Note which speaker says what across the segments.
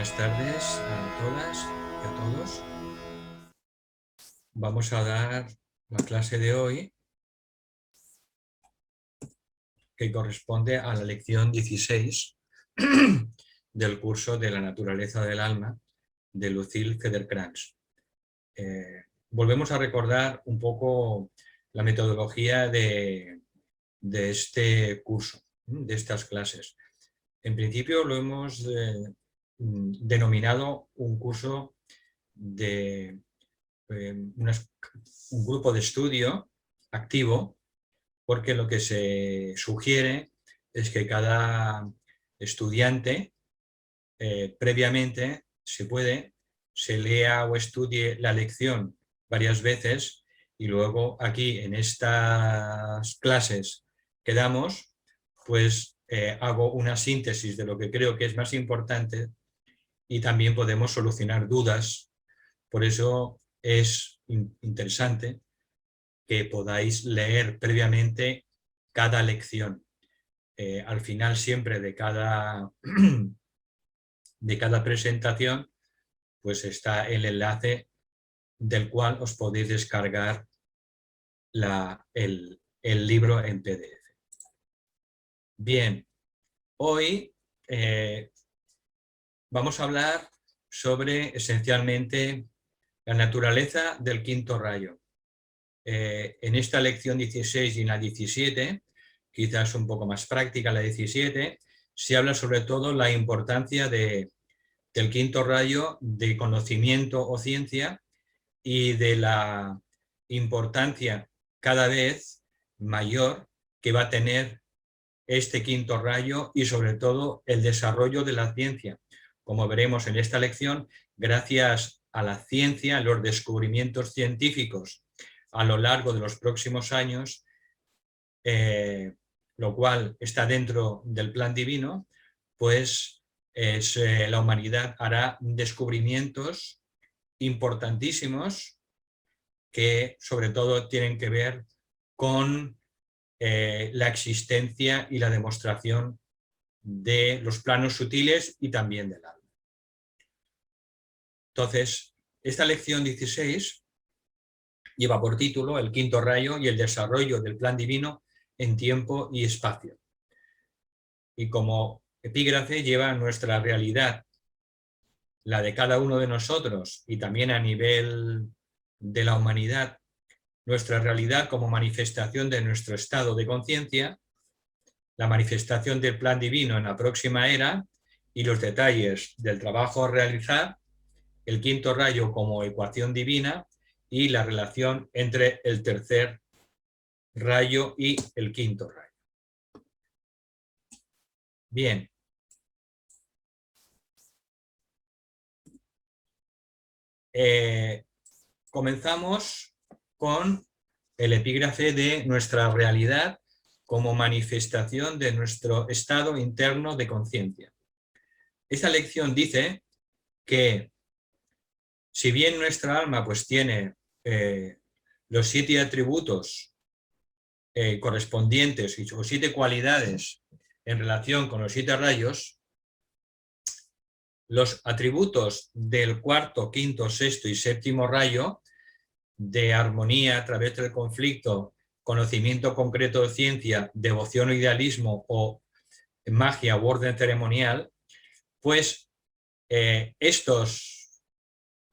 Speaker 1: Buenas tardes a todas y a todos. Vamos a dar la clase de hoy, que corresponde a la lección 16 del curso de la naturaleza del alma de Lucille Feder-Krans. Volvemos a recordar un poco la metodología de este curso, de estas clases. En principio lo hemos denominado un curso de un grupo de estudio activo, porque lo que se sugiere es que cada estudiante previamente se lea o estudie la lección varias veces y luego aquí en estas clases que damos, pues hago una síntesis de lo que creo que es más importante y también podemos solucionar dudas. Por eso es interesante que podáis leer previamente cada lección. Al final siempre de cada presentación pues está el enlace del cual os podéis descargar el libro en PDF. Bien, hoy vamos a hablar sobre esencialmente la naturaleza del quinto rayo. En esta lección 16 y en la 17, quizás un poco más práctica la 17, se habla sobre todo la importancia del quinto rayo de conocimiento o ciencia y de la importancia cada vez mayor que va a tener este quinto rayo y sobre todo el desarrollo de la ciencia. Como veremos en esta lección, gracias a la ciencia, a los descubrimientos científicos a lo largo de los próximos años, lo cual está dentro del plan divino, pues la humanidad hará descubrimientos importantísimos que sobre todo tienen que ver con la existencia y la demostración de los planos sutiles y también del alma. Entonces, esta lección 16 lleva por título El quinto rayo y el desarrollo del plan divino en tiempo y espacio. Y como epígrafe lleva nuestra realidad, la de cada uno de nosotros y también a nivel de la humanidad, nuestra realidad como manifestación de nuestro estado de conciencia, la manifestación del plan divino en la próxima era y los detalles del trabajo a realizar, el quinto rayo como ecuación divina y la relación entre el tercer rayo y el quinto rayo. Bien. Comenzamos con el epígrafe de nuestra realidad como manifestación de nuestro estado interno de conciencia. Esta lección dice que si bien nuestra alma pues tiene los 7 atributos correspondientes o 7 cualidades en relación con los 7 rayos, los atributos del cuarto, quinto, sexto y séptimo rayo de armonía a través del conflicto, conocimiento concreto de ciencia, devoción o idealismo o magia o orden ceremonial, pues estos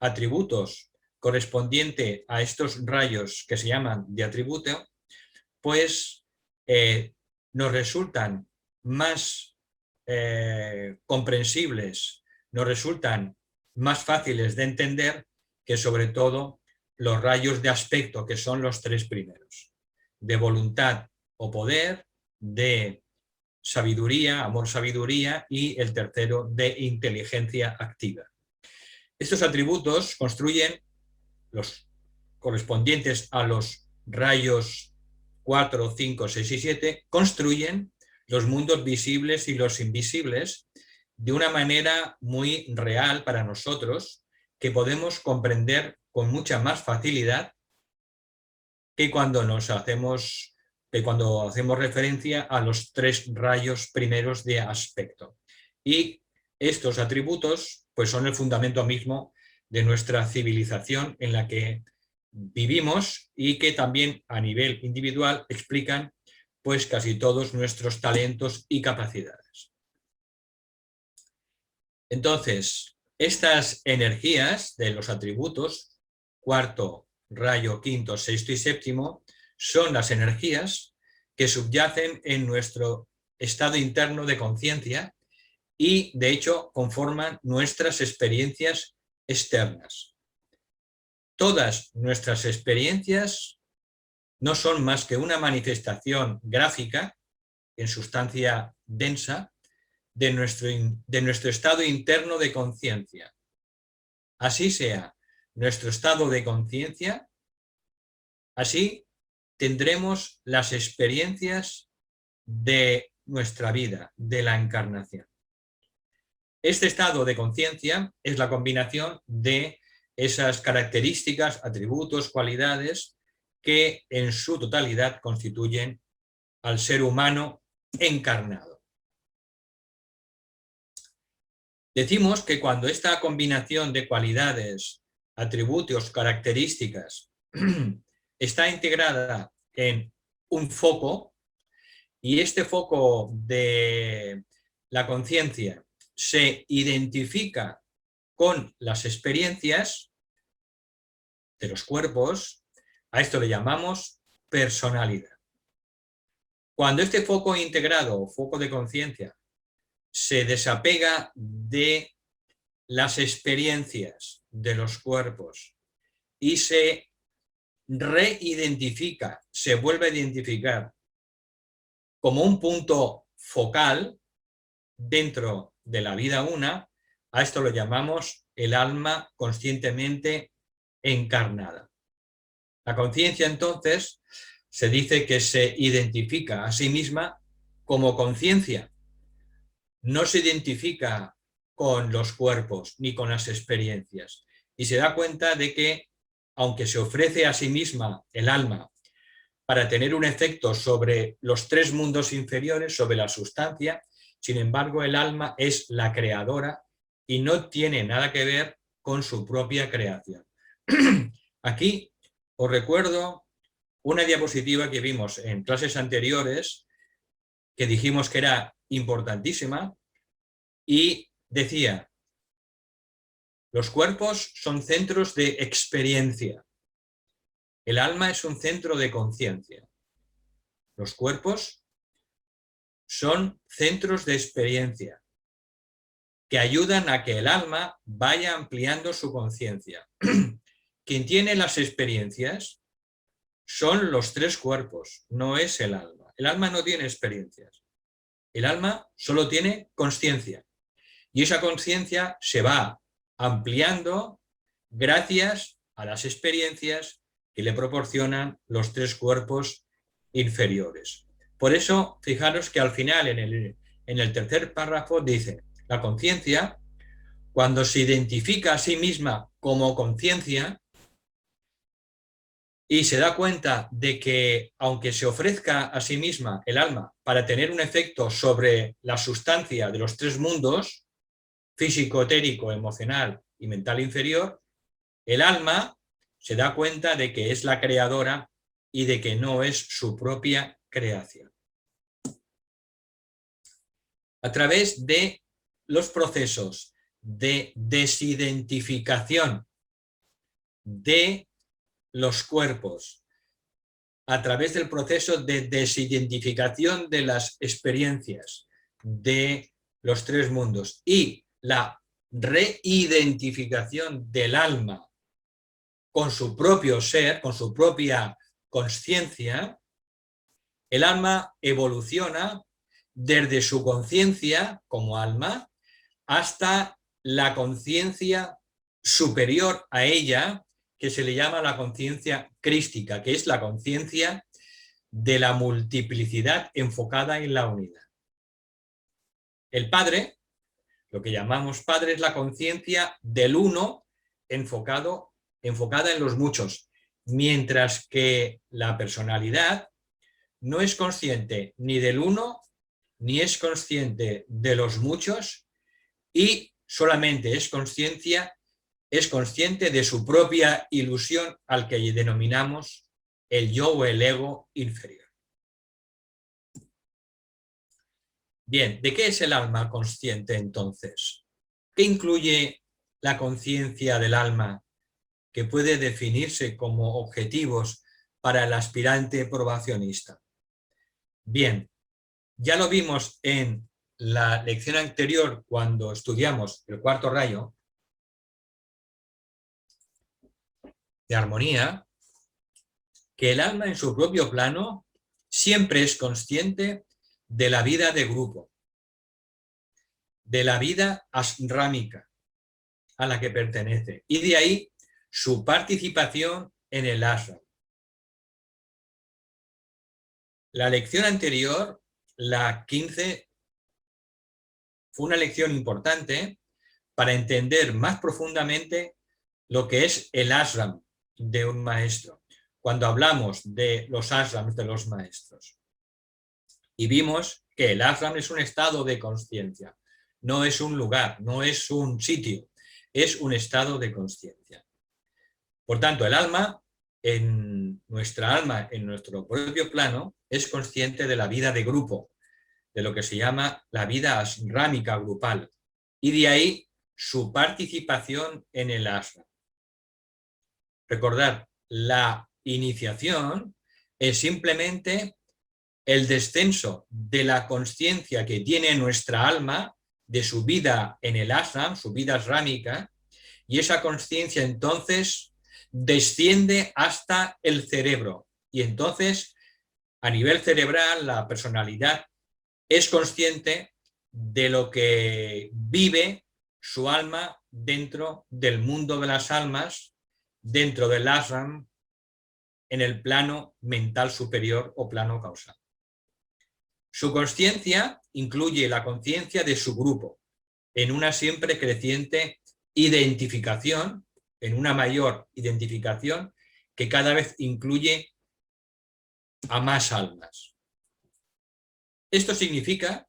Speaker 1: atributos correspondientes a estos rayos que se llaman de atributo, pues nos resultan más comprensibles, nos resultan más fáciles de entender que sobre todo los rayos de aspecto, que son los 3 primeros, de voluntad o poder, de sabiduría, amor-sabiduría y el tercero de inteligencia activa. Estos atributos construyen los correspondientes a los rayos 4, 5, 6 y 7, construyen los mundos visibles y los invisibles de una manera muy real para nosotros, que podemos comprender con mucha más facilidad que cuando hacemos referencia a los 3 rayos primeros de aspecto. Y estos atributos pues son el fundamento mismo de nuestra civilización en la que vivimos y que también a nivel individual explican pues casi todos nuestros talentos y capacidades. Entonces, estas energías de los atributos, cuarto, rayo, quinto, sexto y séptimo, son las energías que subyacen en nuestro estado interno de conciencia y, de hecho, conforman nuestras experiencias externas. Todas nuestras experiencias no son más que una manifestación gráfica, en sustancia densa, de nuestro estado interno de conciencia. Así sea nuestro estado de conciencia, así tendremos las experiencias de nuestra vida, de la encarnación. Este estado de conciencia es la combinación de esas características, atributos, cualidades que en su totalidad constituyen al ser humano encarnado. Decimos que cuando esta combinación de cualidades, atributos, características está integrada en un foco y este foco de la conciencia se identifica con las experiencias de los cuerpos, a esto le llamamos personalidad. Cuando este foco integrado, foco de conciencia, se desapega de las experiencias de los cuerpos y se reidentifica, se vuelve a identificar como un punto focal dentro de la vida una, a esto lo llamamos el alma conscientemente encarnada. La conciencia entonces se dice que se identifica a sí misma como conciencia. No se identifica con los cuerpos ni con las experiencias y se da cuenta de que, aunque se ofrece a sí misma el alma para tener un efecto sobre los tres mundos inferiores, sobre la sustancia, sin embargo el alma es la creadora y no tiene nada que ver con su propia creación. Aquí os recuerdo una diapositiva que vimos en clases anteriores que dijimos que era importantísima y decía: los cuerpos son centros de experiencia. El alma es un centro de conciencia. Los cuerpos son centros de experiencia que ayudan a que el alma vaya ampliando su conciencia. Quien tiene las experiencias son los tres cuerpos, no es el alma. El alma no tiene experiencias. El alma solo tiene consciencia. Y esa conciencia se va ampliando gracias a las experiencias que le proporcionan los tres cuerpos inferiores. Por eso, fijaros que al final, en el tercer párrafo, dice: la conciencia, cuando se identifica a sí misma como conciencia y se da cuenta de que, aunque se ofrezca a sí misma el alma para tener un efecto sobre la sustancia de los tres mundos, físico, etérico, emocional y mental inferior, el alma se da cuenta de que es la creadora y de que no es su propia creación. A través de los procesos de desidentificación de los cuerpos, a través del proceso de desidentificación de las experiencias de los tres mundos y la reidentificación del alma con su propio ser, con su propia consciencia, el alma evoluciona desde su conciencia como alma hasta la conciencia superior a ella, que se le llama la conciencia crística, que es la conciencia de la multiplicidad enfocada en la unidad. El Padre, lo que llamamos Padre, es la conciencia del uno enfocada en los muchos, mientras que la personalidad no es consciente ni del uno, ni es consciente de los muchos, y solamente es consciente de su propia ilusión, al que denominamos el yo o el ego inferior. Bien, ¿de qué es el alma consciente entonces? ¿Qué incluye la conciencia del alma que puede definirse como objetivos para el aspirante probacionista? Bien, ya lo vimos en la lección anterior cuando estudiamos el cuarto rayo de armonía, que el alma en su propio plano siempre es consciente de la vida de grupo, de la vida asrámica a la que pertenece, y de ahí su participación en el ashram. La lección anterior, la 15, fue una lección importante para entender más profundamente lo que es el ashram de un maestro, cuando hablamos de los ashrams de los maestros. Y vimos que el ashram es un estado de conciencia, no es un lugar, no es un sitio, es un estado de conciencia. Por tanto, el alma, en nuestro propio plano, es consciente de la vida de grupo, de lo que se llama la vida ashrámica grupal, y de ahí su participación en el ashram. Recordad, la iniciación es simplemente el descenso de la conciencia que tiene nuestra alma de su vida en el ashram, su vida ashrámica, y esa conciencia entonces desciende hasta el cerebro. Y entonces, a nivel cerebral, la personalidad es consciente de lo que vive su alma dentro del mundo de las almas, dentro del ashram, en el plano mental superior o plano causal. Su consciencia incluye la conciencia de su grupo, en una siempre creciente identificación, en una mayor identificación que cada vez incluye a más almas. Esto significa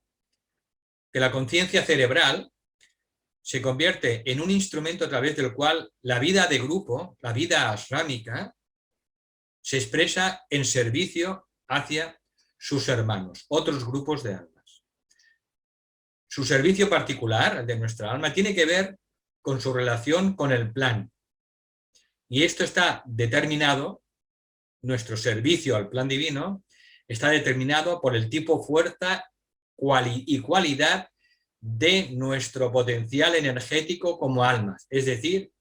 Speaker 1: que la conciencia cerebral se convierte en un instrumento a través del cual la vida de grupo, la vida ashrámica, se expresa en servicio hacia sus hermanos, otros grupos de almas. Su servicio particular, el de nuestra alma, tiene que ver con su relación con el plan. Y esto está determinado, nuestro servicio al plan divino, está determinado por el tipo, fuerza y cualidad de nuestro potencial energético como almas. Es decir,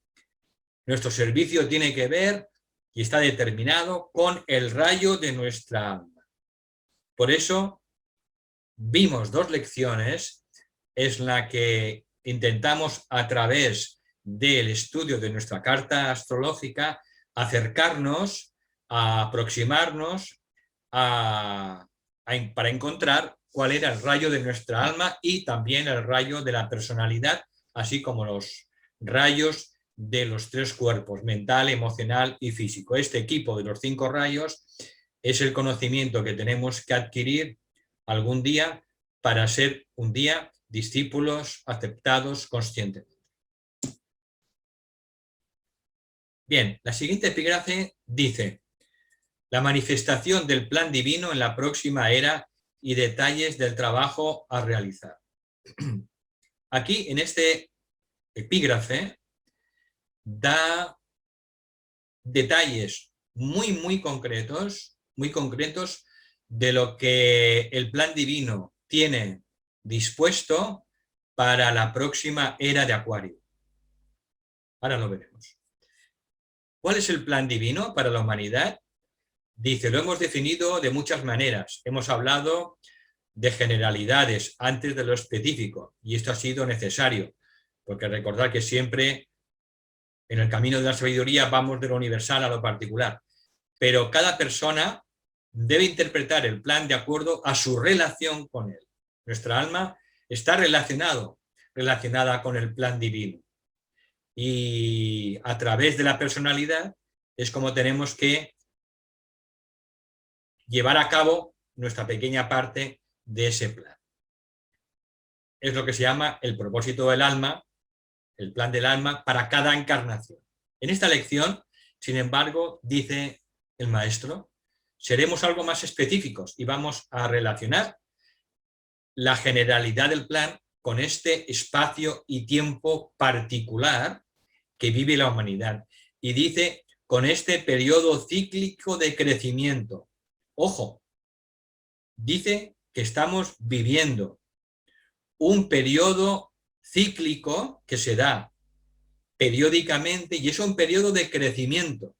Speaker 1: nuestro servicio tiene que ver y está determinado con el rayo de nuestra alma. Por eso vimos dos lecciones en la que intentamos, a través del estudio de nuestra carta astrológica, acercarnos, a aproximarnos para encontrar cuál era el rayo de nuestra alma y también el rayo de la personalidad, así como los rayos de los tres cuerpos, mental, emocional y físico. Este equipo de los 5 rayos es el conocimiento que tenemos que adquirir algún día para ser un día discípulos aceptados conscientemente. Bien, la siguiente epígrafe dice: la manifestación del plan divino en la próxima era y detalles del trabajo a realizar. Aquí, en este epígrafe, da detalles muy concretos de lo que el plan divino tiene dispuesto para la próxima era de Acuario. Ahora lo veremos. ¿Cuál es el plan divino para la humanidad? Dice, lo hemos definido de muchas maneras. Hemos hablado de generalidades antes de lo específico, y esto ha sido necesario, porque recordad que siempre en el camino de la sabiduría vamos de lo universal a lo particular, pero cada persona debe interpretar el plan de acuerdo a su relación con él. Nuestra alma está relacionada con el plan divino, y a través de la personalidad es como tenemos que llevar a cabo nuestra pequeña parte de ese plan. Es lo que se llama el propósito del alma, el plan del alma para cada encarnación. En esta lección, sin embargo, dice el maestro, seremos algo más específicos y vamos a relacionar la generalidad del plan con este espacio y tiempo particular que vive la humanidad. Y dice, con este periodo cíclico de crecimiento. Ojo, dice que estamos viviendo un periodo cíclico que se da periódicamente y es un periodo de crecimiento.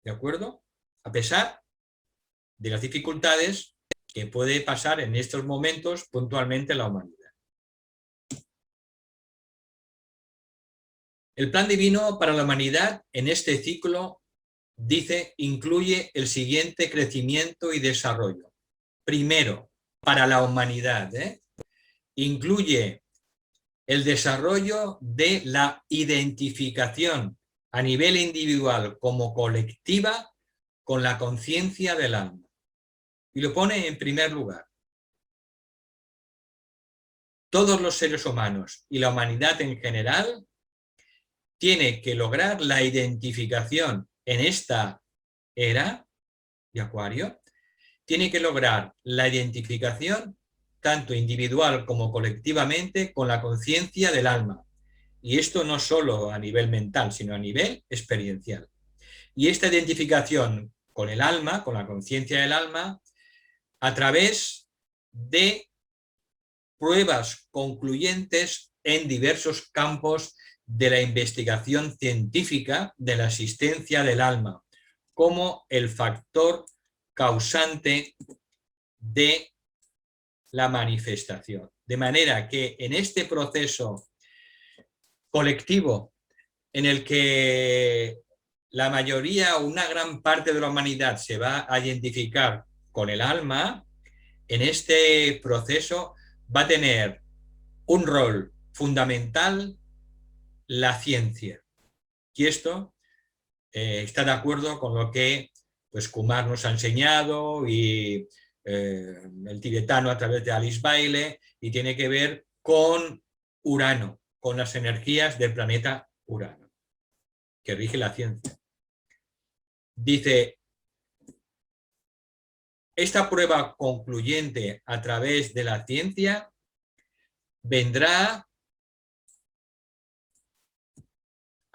Speaker 1: ¿De acuerdo? A pesar de las dificultades que puede pasar en estos momentos puntualmente la humanidad. El plan divino para la humanidad en este ciclo, dice, incluye el siguiente crecimiento y desarrollo. Primero, para la humanidad, incluye el desarrollo de la identificación a nivel individual como colectiva con la conciencia del alma. Y lo pone en primer lugar. Todos los seres humanos y la humanidad en general tiene que lograr la identificación en esta era de Acuario, tiene que lograr la identificación tanto individual como colectivamente con la conciencia del alma. Y esto no solo a nivel mental, sino a nivel experiencial. Y esta identificación con el alma, con la conciencia del alma, a través de pruebas concluyentes en diversos campos de la investigación científica de la existencia del alma, como el factor causante de la manifestación. De manera que en este proceso colectivo en el que la mayoría o una gran parte de la humanidad se va a identificar con el alma, en este proceso va a tener un rol fundamental la ciencia. Y esto está de acuerdo con lo que pues, Kumar nos ha enseñado y el tibetano a través de Alice Bailey, y tiene que ver con Urano, con las energías del planeta Urano, que rige la ciencia. Dice, esta prueba concluyente a través de la ciencia vendrá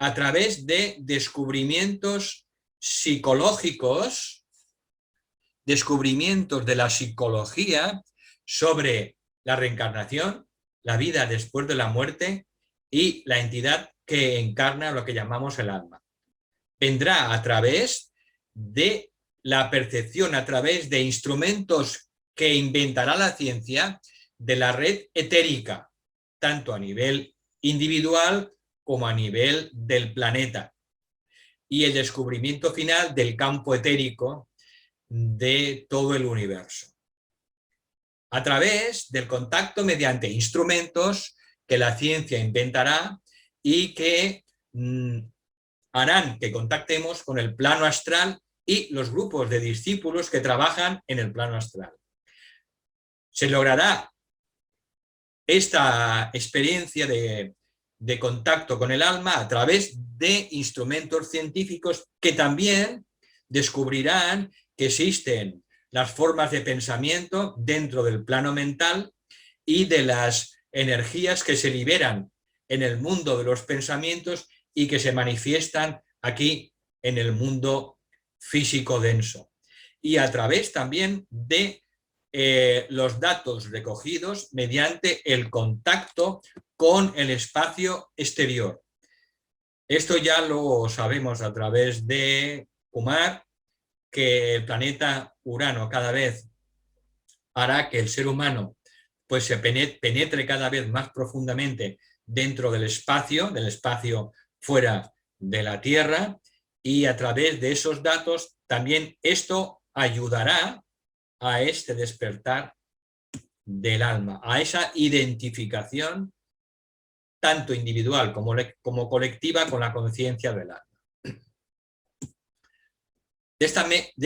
Speaker 1: a través de descubrimientos psicológicos, descubrimientos de la psicología sobre la reencarnación, la vida después de la muerte y la entidad que encarna lo que llamamos el alma. Vendrá a través de la percepción, a través de instrumentos que inventará la ciencia de la red etérica, tanto a nivel individual como a nivel del planeta. Y el descubrimiento final del campo etérico de todo el universo. A través del contacto mediante instrumentos que la ciencia inventará y que harán que contactemos con el plano astral y los grupos de discípulos que trabajan en el plano astral. Se logrará esta experiencia de contacto con el alma a través de instrumentos científicos que también descubrirán que existen las formas de pensamiento dentro del plano mental y de las energías que se liberan en el mundo de los pensamientos y que se manifiestan aquí en el mundo físico denso. Y a través también de los datos recogidos mediante el contacto con el espacio exterior. Esto ya lo sabemos a través de Kumar, que el planeta Urano cada vez hará que el ser humano pues, se penetre cada vez más profundamente dentro del espacio fuera de la Tierra, y a través de esos datos también esto ayudará a este despertar del alma, a esa identificación tanto individual como colectiva con la conciencia del alma. De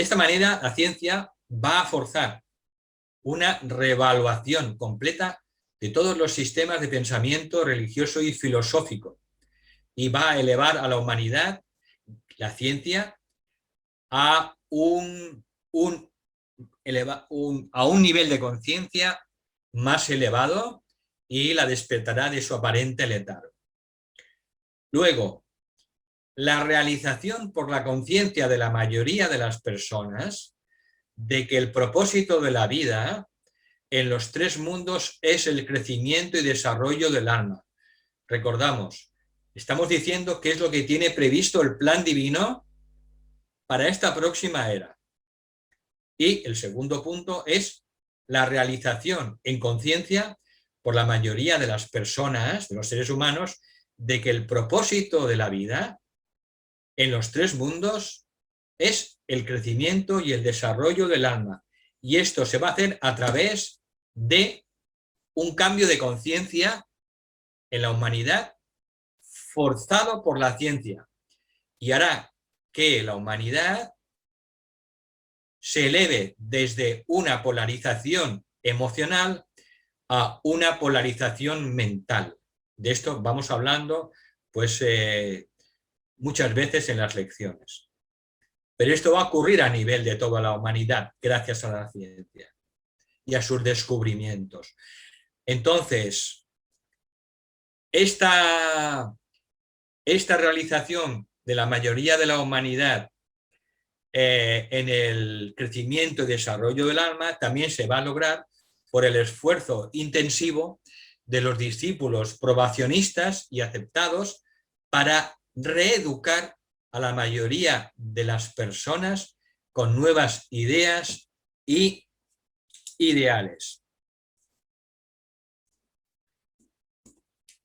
Speaker 1: esta manera, la ciencia va a forzar una reevaluación completa de todos los sistemas de pensamiento religioso y filosófico, y va a elevar a la humanidad, la ciencia, a un nivel de conciencia más elevado y la despertará de su aparente letargo. Luego, la realización por la conciencia de la mayoría de las personas de que el propósito de la vida en los tres mundos es el crecimiento y desarrollo del alma. Recordamos, estamos diciendo qué es lo que tiene previsto el plan divino para esta próxima era. Y el segundo punto es la realización en conciencia por la mayoría de las personas, de los seres humanos, de que el propósito de la vida en los tres mundos es el crecimiento y el desarrollo del alma. Y esto se va a hacer a través de un cambio de conciencia en la humanidad forzado por la ciencia, y hará que la humanidad se eleve desde una polarización emocional a una polarización mental. De esto vamos hablando pues, muchas veces en las lecciones. Pero esto va a ocurrir a nivel de toda la humanidad gracias a la ciencia y a sus descubrimientos. Entonces, esta realización de la mayoría de la humanidad en el crecimiento y desarrollo del alma también se va a lograr por el esfuerzo intensivo de los discípulos probacionistas y aceptados para reeducar a la mayoría de las personas con nuevas ideas y ideales.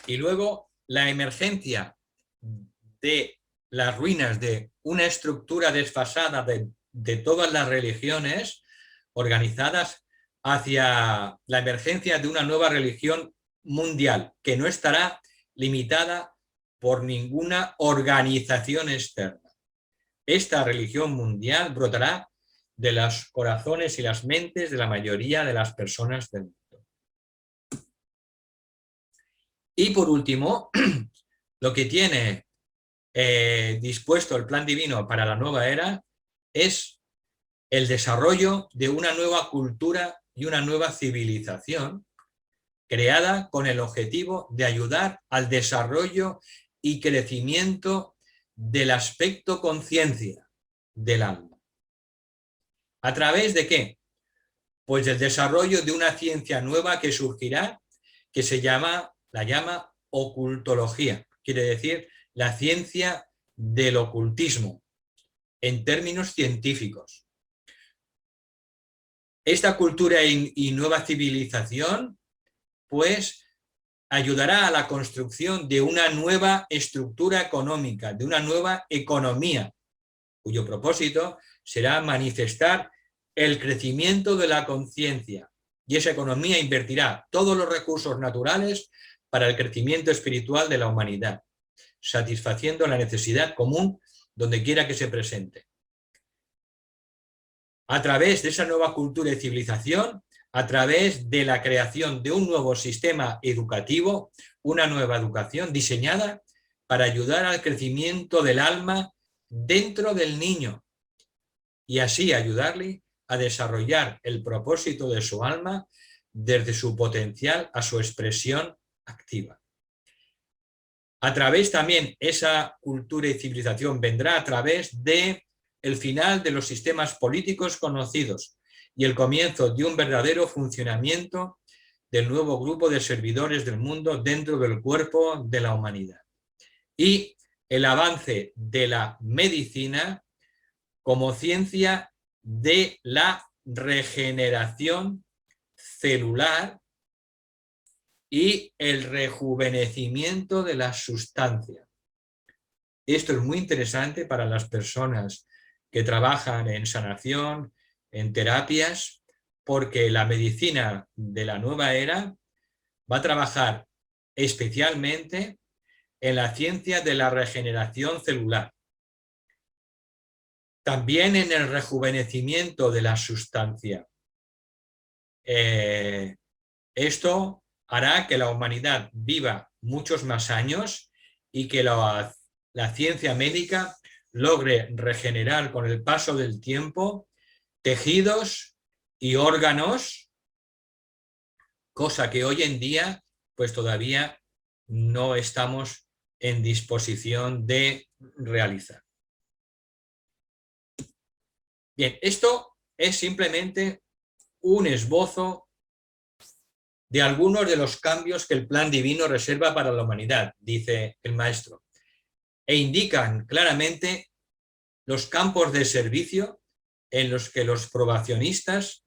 Speaker 1: Y luego la emergencia de las ruinas de una estructura desfasada de todas las religiones organizadas hacia la emergencia de una nueva religión mundial que no estará limitada por ninguna organización externa. Esta religión mundial brotará de los corazones y las mentes de la mayoría de las personas del mundo. Y por último, lo que tiene dispuesto el plan divino para la nueva era es el desarrollo de una nueva cultura y una nueva civilización creada con el objetivo de ayudar al desarrollo y crecimiento del aspecto conciencia del alma. ¿A través de qué? Pues del desarrollo de una ciencia nueva que surgirá, que la llama ocultología, quiere decir la ciencia del ocultismo, en términos científicos. Esta cultura y nueva civilización, pues, ayudará a la construcción de una nueva estructura económica, de una nueva economía, cuyo propósito será manifestar el crecimiento de la conciencia. Y esa economía invertirá todos los recursos naturales para el crecimiento espiritual de la humanidad, satisfaciendo la necesidad común donde quiera que se presente. A través de esa nueva cultura y civilización, a través de la creación de un nuevo sistema educativo, una nueva educación diseñada para ayudar al crecimiento del alma dentro del niño y así ayudarle a desarrollar el propósito de su alma desde su potencial a su expresión activa. A través también, esa cultura y civilización vendrá a través de el final de los sistemas políticos conocidos y el comienzo de un verdadero funcionamiento del nuevo grupo de servidores del mundo dentro del cuerpo de la humanidad. Y el avance de la medicina como ciencia de la regeneración celular y el rejuvenecimiento de la sustancia. Esto es muy interesante para las personas que trabajan en sanación, en terapias, porque la medicina de la nueva era va a trabajar especialmente en la ciencia de la regeneración celular. También en el rejuvenecimiento de la sustancia. Esto hará que la humanidad viva muchos más años y que la ciencia médica logre regenerar con el paso del tiempo tejidos y órganos, cosa que hoy en día pues todavía no estamos en disposición de realizar. Bien, esto es simplemente un esbozo de algunos de los cambios que el plan divino reserva para la humanidad, dice el maestro, e indican claramente los campos de servicio en los que los probacionistas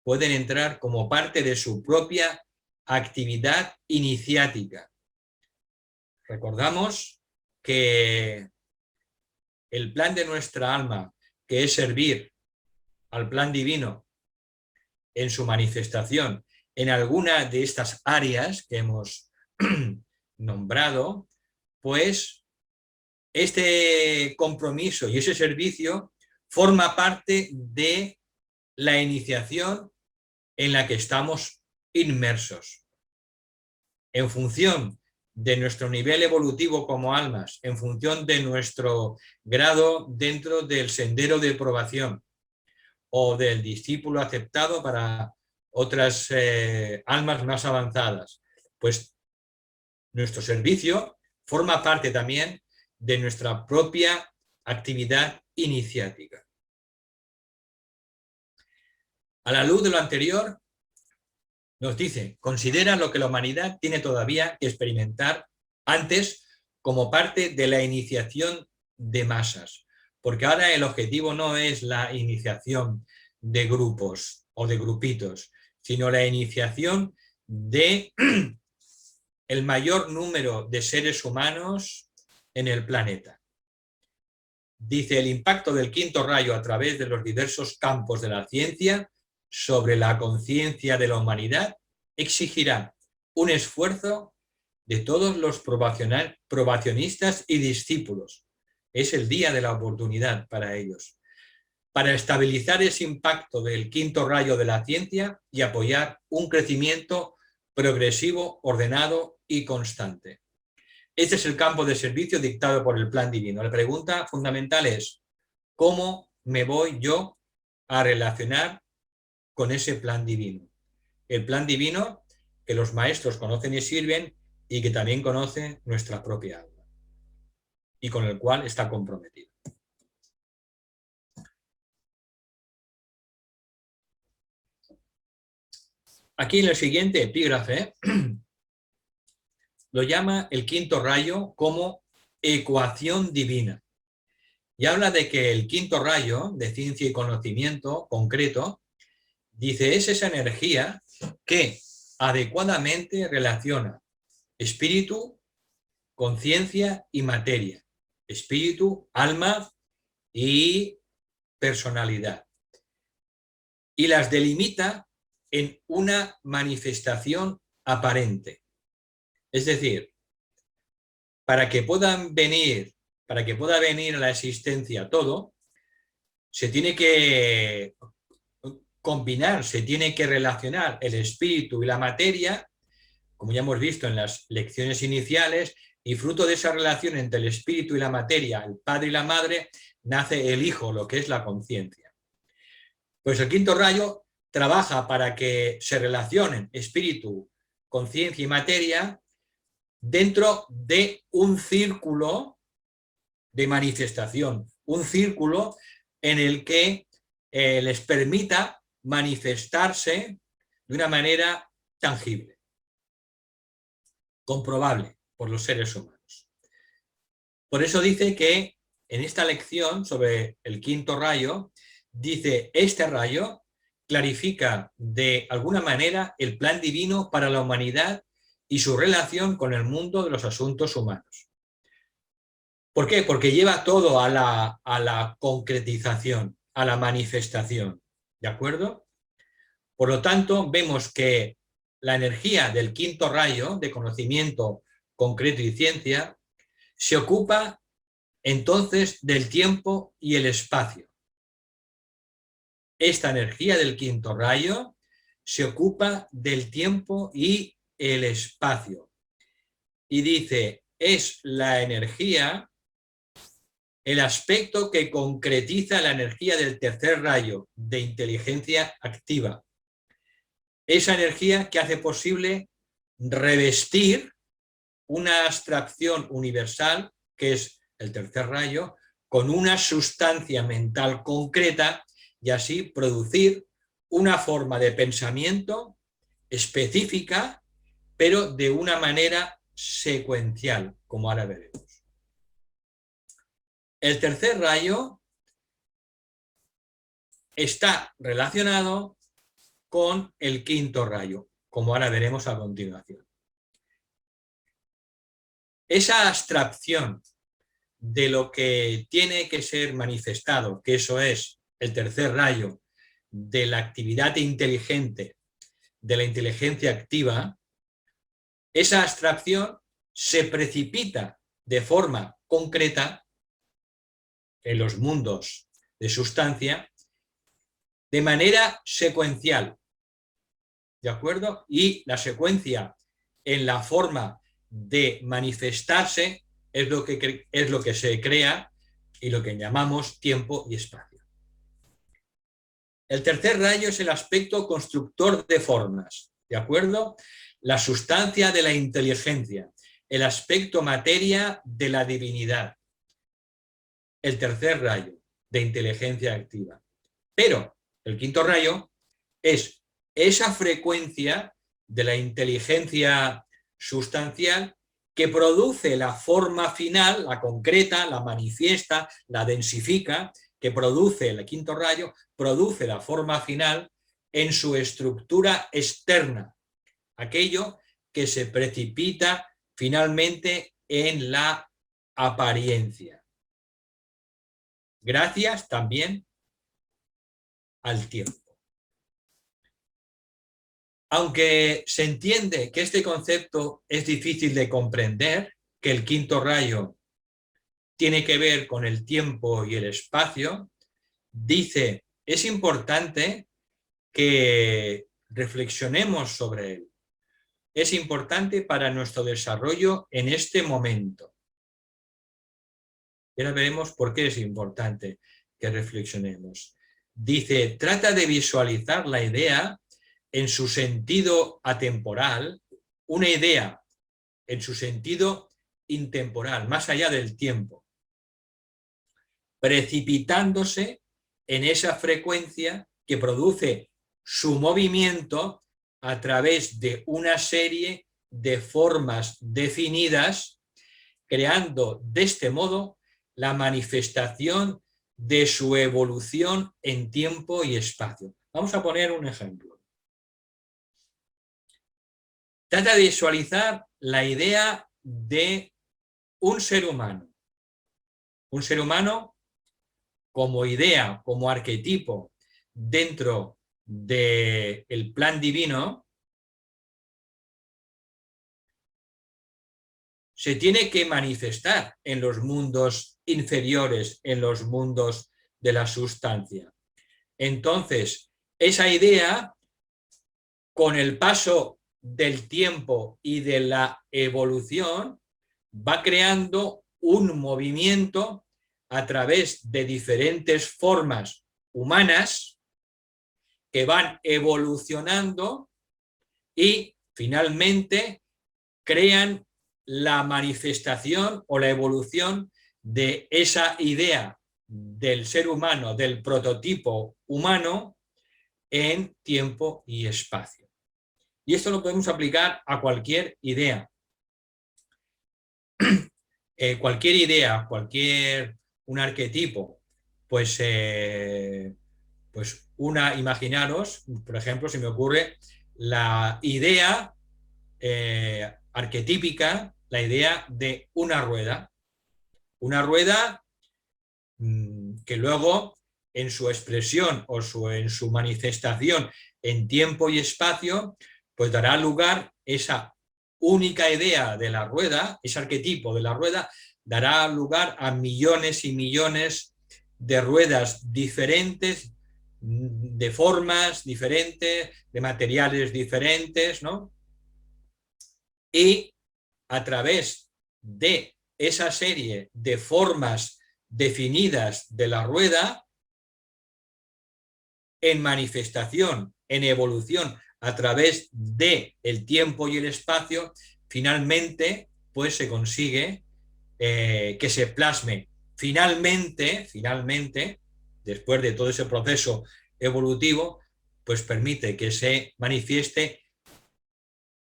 Speaker 1: pueden entrar como parte de su propia actividad iniciática. Recordamos que el plan de nuestra alma, que es servir al plan divino en su manifestación en alguna de estas áreas que hemos nombrado, pues este compromiso y ese servicio forma parte de la iniciación en la que estamos inmersos. En función de nuestro nivel evolutivo como almas, en función de nuestro grado dentro del sendero de probación o del discípulo aceptado para otras almas más avanzadas, pues nuestro servicio forma parte también de nuestra propia actividad iniciática. A la luz de lo anterior, nos dice, considera lo que la humanidad tiene todavía que experimentar antes como parte de la iniciación de masas, porque ahora el objetivo no es la iniciación de grupos o de grupitos, sino la iniciación de el mayor número de seres humanos en el planeta. Dice, el impacto del quinto rayo a través de los diversos campos de la ciencia sobre la conciencia de la humanidad exigirá un esfuerzo de todos los probacionistas y discípulos. Es el día de la oportunidad para ellos, para estabilizar ese impacto del quinto rayo de la ciencia y apoyar un crecimiento progresivo, ordenado y constante. Este es el campo de servicio dictado por el plan divino. La pregunta fundamental es, ¿cómo me voy yo a relacionar con ese plan divino? El plan divino que los maestros conocen y sirven y que también conoce nuestra propia alma y con el cual está comprometido. Aquí en el siguiente epígrafe lo llama el quinto rayo como ecuación divina. Y habla de que el quinto rayo de ciencia y conocimiento concreto, dice, es esa energía que adecuadamente relaciona espíritu, conciencia y materia. Espíritu, alma y personalidad. Y las delimita en una manifestación aparente. Es decir, para que pueda venir a la existencia todo, se tiene que combinar, se tiene que relacionar el espíritu y la materia, como ya hemos visto en las lecciones iniciales, y fruto de esa relación entre el espíritu y la materia, el padre y la madre, nace el hijo, lo que es la conciencia. Pues el quinto rayo trabaja para que se relacionen espíritu, conciencia y materia dentro de un círculo de manifestación, un círculo en el que les permita manifestarse de una manera tangible, comprobable por los seres humanos. Por eso dice que en esta lección sobre el quinto rayo, dice, este rayo clarifica de alguna manera el plan divino para la humanidad y su relación con el mundo de los asuntos humanos. ¿Por qué? Porque lleva todo a la concretización, a la manifestación, ¿de acuerdo? Por lo tanto, vemos que la energía del quinto rayo de conocimiento concreto y ciencia se ocupa entonces del tiempo y el espacio. Esta energía del quinto rayo se ocupa del tiempo y el espacio. Y dice, es la energía, el aspecto que concretiza la energía del tercer rayo de inteligencia activa. Esa energía que hace posible revestir una abstracción universal, que es el tercer rayo, con una sustancia mental concreta y así producir una forma de pensamiento específica, pero de una manera secuencial, como ahora veremos. El tercer rayo está relacionado con el quinto rayo, como ahora veremos a continuación. Esa abstracción de lo que tiene que ser manifestado, que eso es el tercer rayo de la actividad inteligente, de la inteligencia activa, esa abstracción se precipita de forma concreta en los mundos de sustancia de manera secuencial, ¿de acuerdo? Y la secuencia en la forma de manifestarse es lo que se crea y lo que llamamos tiempo y espacio. El tercer rayo es el aspecto constructor de formas, ¿de acuerdo? La sustancia de la inteligencia, el aspecto materia de la divinidad. El tercer rayo de inteligencia activa. Pero el quinto rayo es esa frecuencia de la inteligencia sustancial que produce la forma final, la concreta, la manifiesta, la densifica, que produce el quinto rayo, produce la forma final en su estructura externa, aquello que se precipita finalmente en la apariencia. Gracias también al tiempo. Aunque se entiende que este concepto es difícil de comprender, que el quinto rayo tiene que ver con el tiempo y el espacio, dice, es importante que reflexionemos sobre él. Es importante para nuestro desarrollo en este momento. Y ahora veremos por qué es importante que reflexionemos. Dice, trata de visualizar la idea en su sentido atemporal, una idea en su sentido intemporal, más allá del tiempo, precipitándose en esa frecuencia que produce su movimiento a través de una serie de formas definidas, creando de este modo la manifestación de su evolución en tiempo y espacio. Vamos a poner un ejemplo. Trata de visualizar la idea de un ser humano. Un ser humano como idea, como arquetipo dentro del plan divino, se tiene que manifestar en los mundos inferiores, en los mundos de la sustancia. Entonces, esa idea, con el paso del tiempo y de la evolución, va creando un movimiento a través de diferentes formas humanas que van evolucionando y finalmente crean la manifestación o la evolución de esa idea del ser humano, del prototipo humano en tiempo y espacio. Y esto lo podemos aplicar a cualquier idea. Un arquetipo, pues imaginaros, por ejemplo, se me ocurre la idea arquetípica, la idea de una rueda que luego en su expresión o en su manifestación en tiempo y espacio, pues dará lugar esa única idea de la rueda, ese arquetipo de la rueda, dará lugar a millones y millones de ruedas diferentes, de formas diferentes, de materiales diferentes, ¿no? y a través de esa serie de formas definidas de la rueda, en manifestación, en evolución, a través del tiempo y el espacio, finalmente pues se consigue que se plasme finalmente, después de todo ese proceso evolutivo, pues permite que se manifieste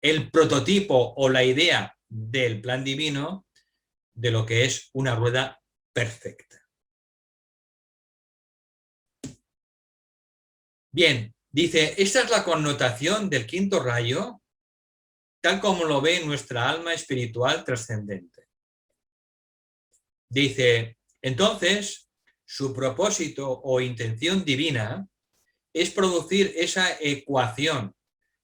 Speaker 1: el prototipo o la idea del plan divino de lo que es una rueda perfecta. Bien, dice, esta es la connotación del quinto rayo, tal como lo ve nuestra alma espiritual trascendente. Dice, entonces, su propósito o intención divina es producir esa ecuación,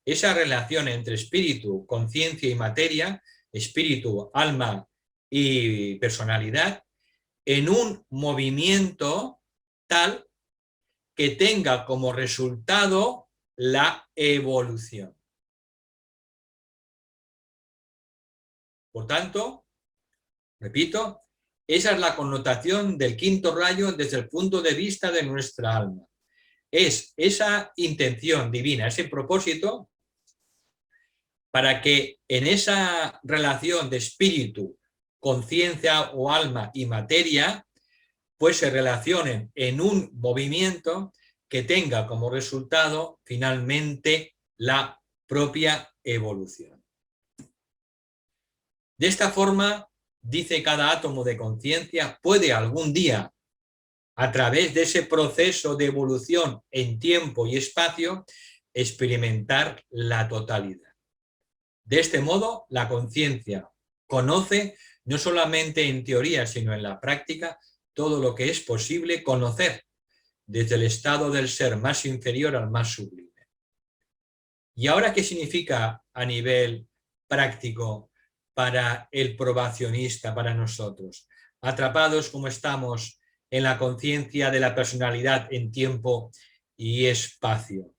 Speaker 1: esa relación entre espíritu, conciencia y materia, espíritu, alma y personalidad, en un movimiento tal que tenga como resultado la evolución. Por tanto, repito, esa es la connotación del quinto rayo desde el punto de vista de nuestra alma. Es esa intención divina, ese propósito, para que en esa relación de espíritu, conciencia o alma y materia, pues se relacionen en un movimiento que tenga como resultado finalmente la propia evolución. De esta forma, dice, cada átomo de conciencia puede algún día, a través de ese proceso de evolución en tiempo y espacio, experimentar la totalidad. De este modo, la conciencia conoce, no solamente en teoría, sino en la práctica, todo lo que es posible conocer, desde el estado del ser más inferior al más sublime. ¿Y ahora qué significa a nivel práctico para el probacionista, para nosotros? Atrapados como estamos en la conciencia de la personalidad en tiempo y espacio.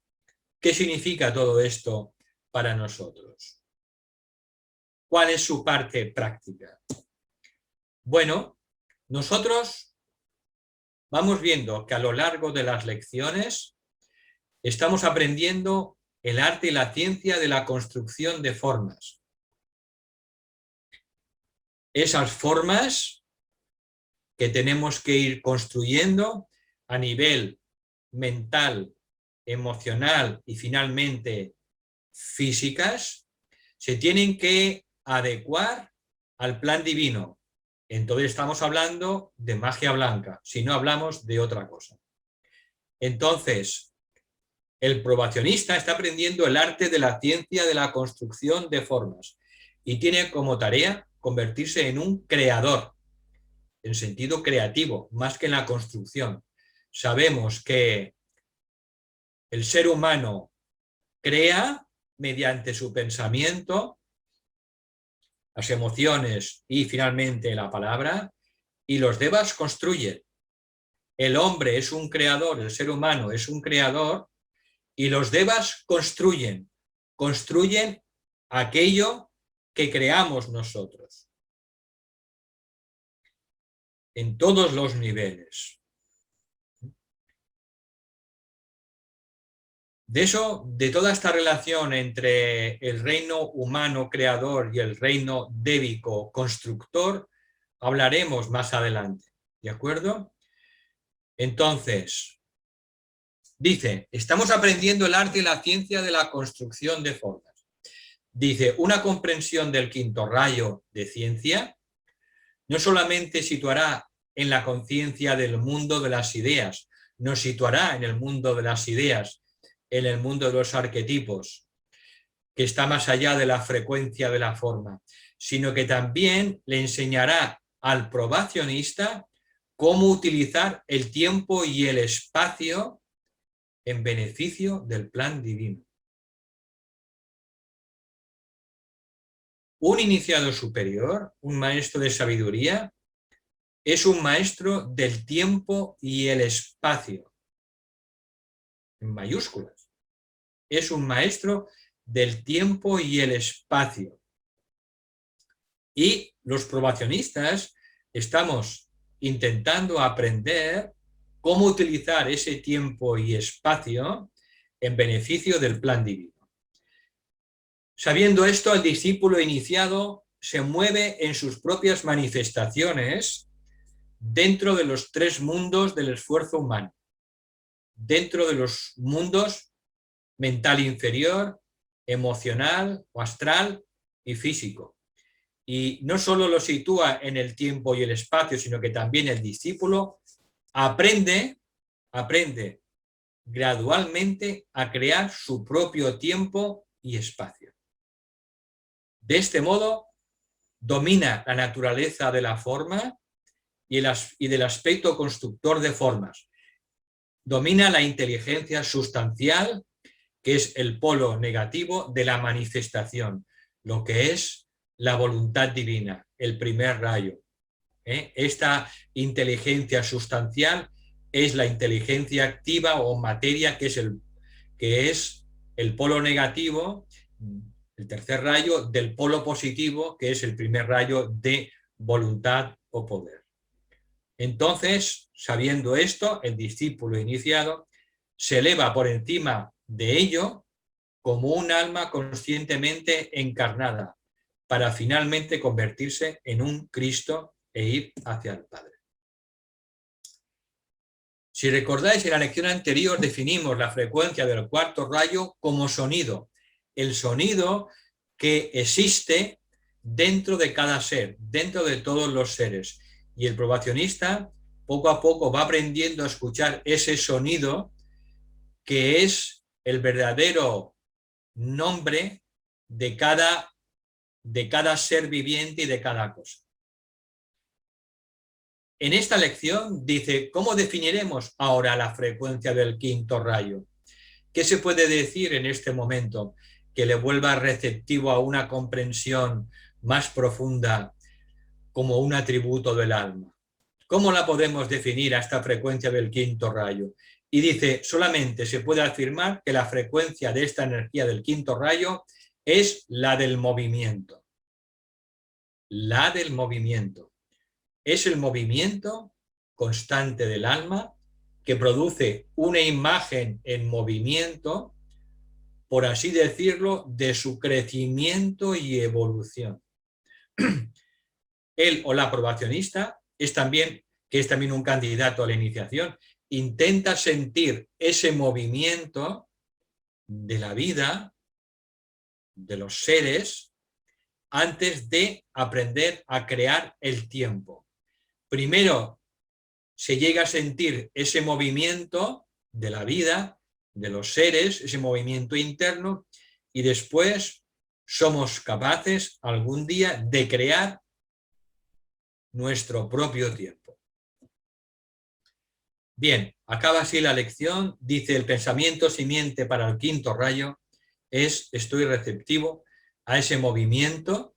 Speaker 1: ¿Qué significa todo esto para nosotros? ¿Cuál es su parte práctica? Bueno, nosotros vamos viendo que a lo largo de las lecciones estamos aprendiendo el arte y la ciencia de la construcción de formas. Esas formas que tenemos que ir construyendo a nivel mental, emocional y finalmente físicas, se tienen que adecuar al plan divino. Entonces estamos hablando de magia blanca, si no hablamos de otra cosa. Entonces, el probacionista está aprendiendo el arte de la ciencia de la construcción de formas y tiene como tarea convertirse en un creador, en sentido creativo, más que en la construcción. Sabemos que el ser humano crea mediante su pensamiento, las emociones y finalmente la palabra, y los devas construyen. El hombre es un creador, el ser humano es un creador, y los devas construyen aquello que creamos nosotros, en todos los niveles. De toda esta relación entre el reino humano creador y el reino débico constructor, hablaremos más adelante, ¿de acuerdo? Entonces, dice, estamos aprendiendo el arte y la ciencia de la construcción de formas. Dice, una comprensión del quinto rayo de ciencia no solamente situará en la conciencia del mundo de las ideas, nos situará en el mundo de las ideas, en el mundo de los arquetipos, que está más allá de la frecuencia de la forma, sino que también le enseñará al probacionista cómo utilizar el tiempo y el espacio en beneficio del plan divino. Un iniciado superior, un maestro de sabiduría, es un maestro del tiempo y el espacio, en mayúsculas. Es un maestro del tiempo y el espacio. Y los probacionistas estamos intentando aprender cómo utilizar ese tiempo y espacio en beneficio del plan divino. Sabiendo esto, el discípulo iniciado se mueve en sus propias manifestaciones dentro de los tres mundos del esfuerzo humano, dentro de los mundos mental inferior, emocional o astral y físico. Y no solo lo sitúa en el tiempo y el espacio, sino que también el discípulo aprende gradualmente a crear su propio tiempo y espacio. De este modo, domina la naturaleza de la forma y del aspecto constructor de formas. Domina la inteligencia sustancial, que es el polo negativo de la manifestación, lo que es la voluntad divina, el primer rayo. Esta inteligencia sustancial es la inteligencia activa o materia, que es el polo negativo, el tercer rayo del polo positivo, que es el primer rayo de voluntad o poder. Entonces, sabiendo esto, el discípulo iniciado se eleva por encima de ello como un alma conscientemente encarnada, para finalmente convertirse en un Cristo e ir hacia el Padre. Si recordáis, en la lección anterior definimos la frecuencia del cuarto rayo como sonido, el sonido que existe dentro de cada ser, dentro de todos los seres. Y el probacionista poco a poco va aprendiendo a escuchar ese sonido que es el verdadero nombre de cada ser viviente y de cada cosa. En esta lección dice, ¿cómo definiremos ahora la frecuencia del quinto rayo? ¿Qué se puede decir en este momento que le vuelva receptivo a una comprensión más profunda como un atributo del alma? ¿Cómo la podemos definir a esta frecuencia del quinto rayo? Y dice, solamente se puede afirmar que la frecuencia de esta energía del quinto rayo es la del movimiento. La del movimiento. Es el movimiento constante del alma que produce una imagen en movimiento, por así decirlo, de su crecimiento y evolución. Él o la probacionista es también un candidato a la iniciación, intenta sentir ese movimiento de la vida, de los seres, antes de aprender a crear el tiempo. Primero se llega a sentir ese movimiento de la vida, de los seres, ese movimiento interno, y después somos capaces algún día de crear nuestro propio tiempo. Bien, acaba así la lección. Dice, el pensamiento simiente para el quinto rayo es estoy receptivo a ese movimiento,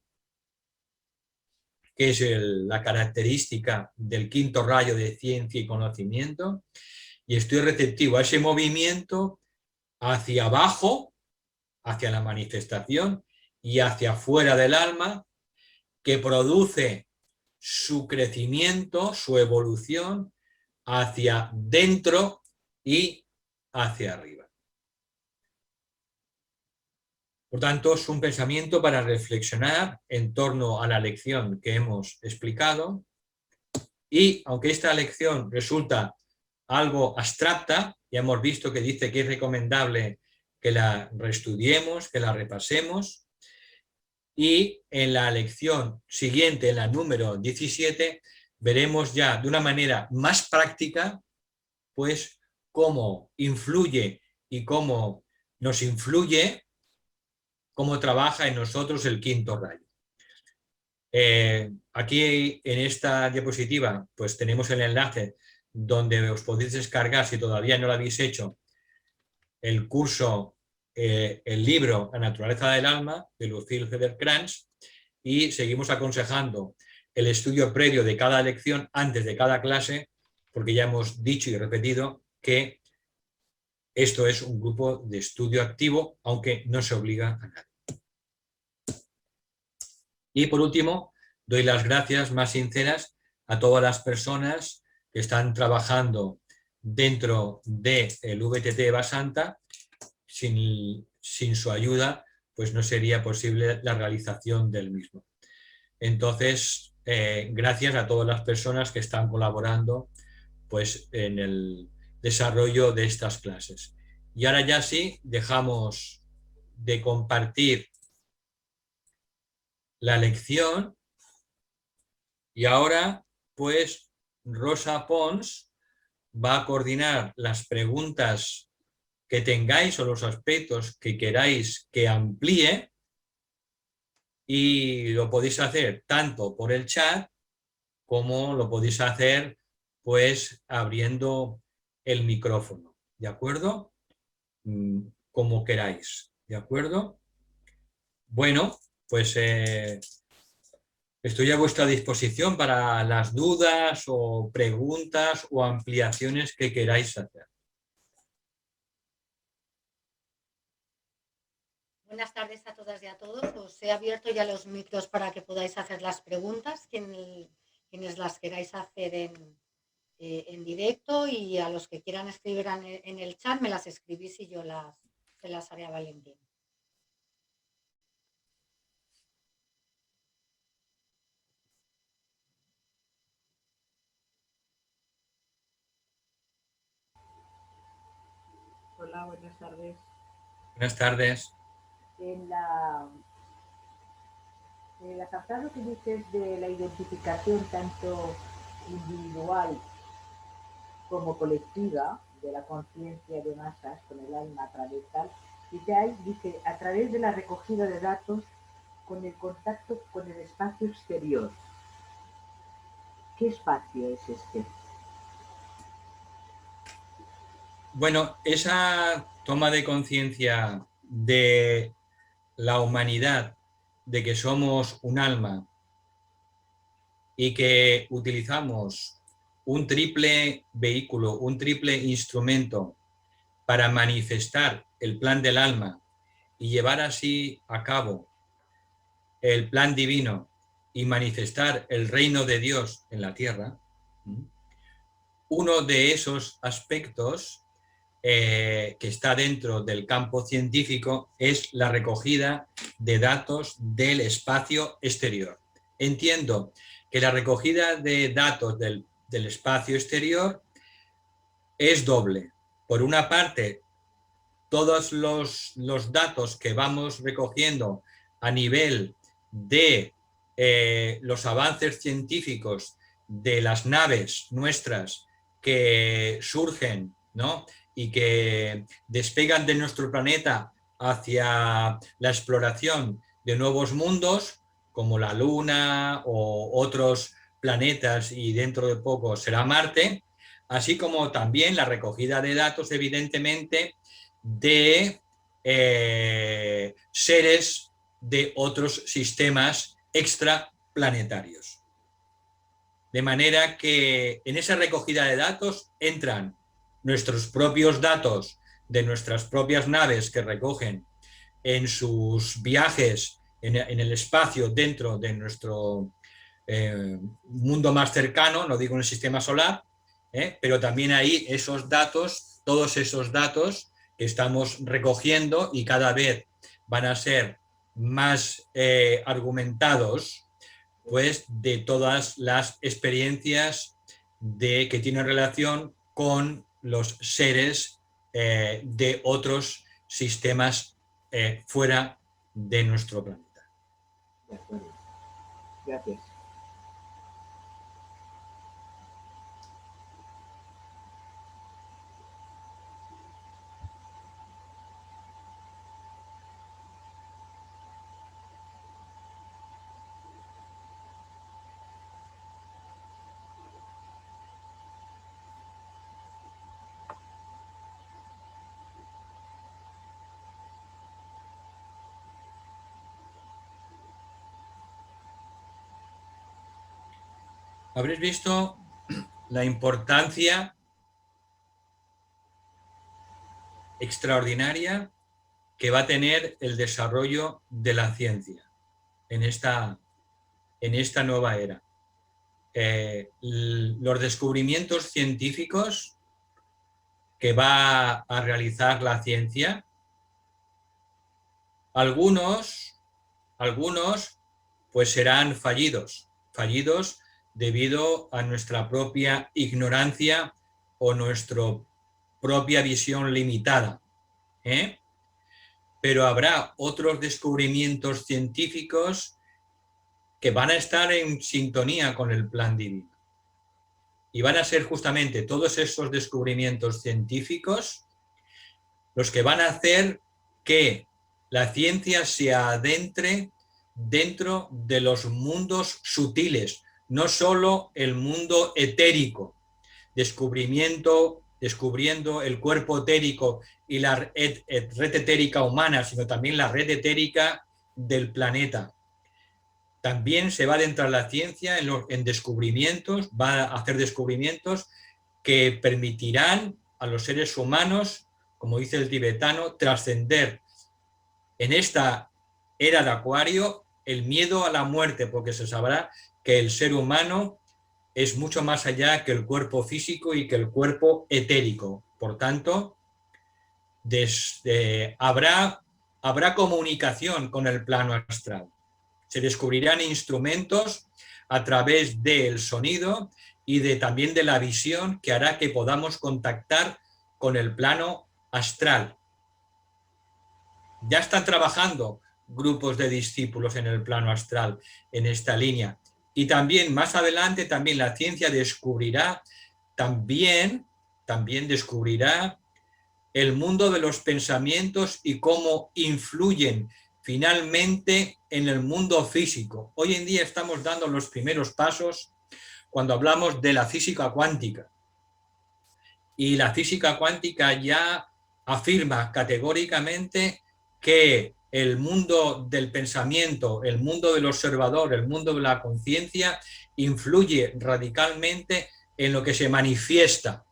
Speaker 1: que es la característica del quinto rayo de ciencia y conocimiento, y estoy receptivo a ese movimiento hacia abajo, hacia la manifestación, y hacia afuera del alma, que produce su crecimiento, su evolución, hacia dentro y hacia arriba. Por tanto, es un pensamiento para reflexionar en torno a la lección que hemos explicado, y aunque esta lección resulta algo abstracta, ya hemos visto que dice que es recomendable que la reestudiemos, que la repasemos, y en la lección siguiente, en la número 17, veremos ya de una manera más práctica, pues, cómo influye y cómo nos influye, cómo trabaja en nosotros el quinto rayo. Aquí en esta diapositiva pues tenemos el enlace donde os podéis descargar, si todavía no lo habéis hecho, el curso, el libro La naturaleza del alma, de Lucille Feder-Krantz, y seguimos aconsejando el estudio previo de cada lección antes de cada clase, porque ya hemos dicho y repetido que esto es un grupo de estudio activo, aunque no se obliga a nadie. Y por último, doy las gracias más sinceras a todas las personas que están trabajando dentro del VTT Basanta. Sin su ayuda, pues no sería posible la realización del mismo. Entonces, gracias a todas las personas que están colaborando pues, en el desarrollo de estas clases. Y ahora ya sí, dejamos de compartir la lección y ahora, pues, Rosa Pons va a coordinar las preguntas que tengáis o los aspectos que queráis que amplíe, y lo podéis hacer tanto por el chat como lo podéis hacer pues abriendo el micrófono, ¿de acuerdo? Como queráis, ¿de acuerdo? Bueno, pues estoy a vuestra disposición para las dudas o preguntas o ampliaciones que queráis hacer.
Speaker 2: Buenas tardes a todas y a todos. Os he abierto ya los micros para que podáis hacer las preguntas, quienes las queráis hacer en directo, y a los que quieran escribir en el chat me las escribís y yo se las haré a Valentín.
Speaker 3: Hola, buenas tardes.
Speaker 1: Buenas tardes.
Speaker 3: En el apartado que dices de la identificación tanto individual como colectiva de la conciencia de masas con el alma a través tal, dice a través de la recogida de datos con el contacto con el espacio exterior. ¿Qué espacio es este?
Speaker 1: Bueno, esa toma de conciencia de la humanidad, de que somos un alma y que utilizamos un triple vehículo, un triple instrumento para manifestar el plan del alma y llevar así a cabo el plan divino y manifestar el reino de Dios en la tierra. Uno de esos aspectos que está dentro del campo científico es la recogida de datos del espacio exterior. Entiendo que la recogida de datos del espacio exterior es doble. Por una parte, todos los datos que vamos recogiendo a nivel de los avances científicos de las naves nuestras que surgen, ¿no?, y que despegan de nuestro planeta hacia la exploración de nuevos mundos, como la Luna o otros planetas, y dentro de poco será Marte, así como también la recogida de datos, evidentemente, de seres de otros sistemas extraplanetarios. De manera que en esa recogida de datos entran nuestros propios datos de nuestras propias naves que recogen en sus viajes en el espacio dentro de nuestro mundo más cercano, no digo en el sistema solar, pero también hay esos datos, todos esos datos que estamos recogiendo y cada vez van a ser más argumentados, pues, de todas las experiencias que tienen relación con los seres de otros sistemas fuera de nuestro planeta.
Speaker 3: De acuerdo. Gracias.
Speaker 1: Habréis visto la importancia extraordinaria que va a tener el desarrollo de la ciencia en en esta nueva era. Los descubrimientos científicos que va a realizar la ciencia, algunos pues serán fallidos debido a nuestra propia ignorancia o nuestra propia visión limitada, ¿eh? Pero habrá otros descubrimientos científicos que van a estar en sintonía con el plan divino. Y van a ser justamente todos esos descubrimientos científicos los que van a hacer que la ciencia se adentre dentro de los mundos sutiles, no solo el mundo etérico, descubriendo el cuerpo etérico y la red etérica humana, sino también la red etérica del planeta. También se va a adentrar la ciencia en descubrimientos, va a hacer descubrimientos que permitirán a los seres humanos, como dice el tibetano, trascender en esta era de Acuario el miedo a la muerte, porque se sabrá que el ser humano es mucho más allá que el cuerpo físico y que el cuerpo etérico. Por tanto, habrá comunicación con el plano astral. Se descubrirán instrumentos a través del sonido y también de la visión que hará que podamos contactar con el plano astral. Ya están trabajando grupos de discípulos en el plano astral en esta línea. Y también más adelante también la ciencia descubrirá, también descubrirá el mundo de los pensamientos y cómo influyen finalmente en el mundo físico. Hoy en día estamos dando los primeros pasos cuando hablamos de la física cuántica. Y la física cuántica ya afirma categóricamente que el mundo del pensamiento, el mundo del observador, el mundo de la conciencia influye radicalmente en lo que se manifiesta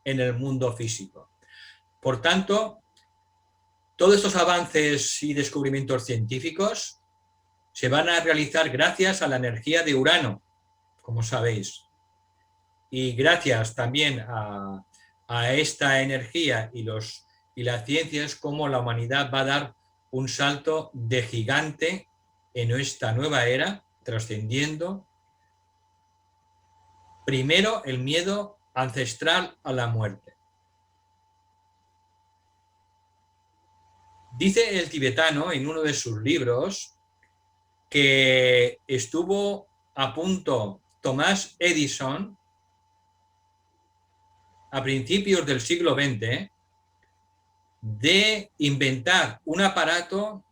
Speaker 1: en el mundo físico. Por tanto, todos estos avances y descubrimientos científicos se van a realizar gracias a la energía de Urano, como sabéis. Y gracias también a esta energía y la ciencia es como la humanidad va a dar un salto de gigante en esta nueva era, trascendiendo primero el miedo ancestral a la muerte. Dice el tibetano en uno de sus libros que estuvo a punto Thomas Edison a principios del siglo XX de inventar un aparato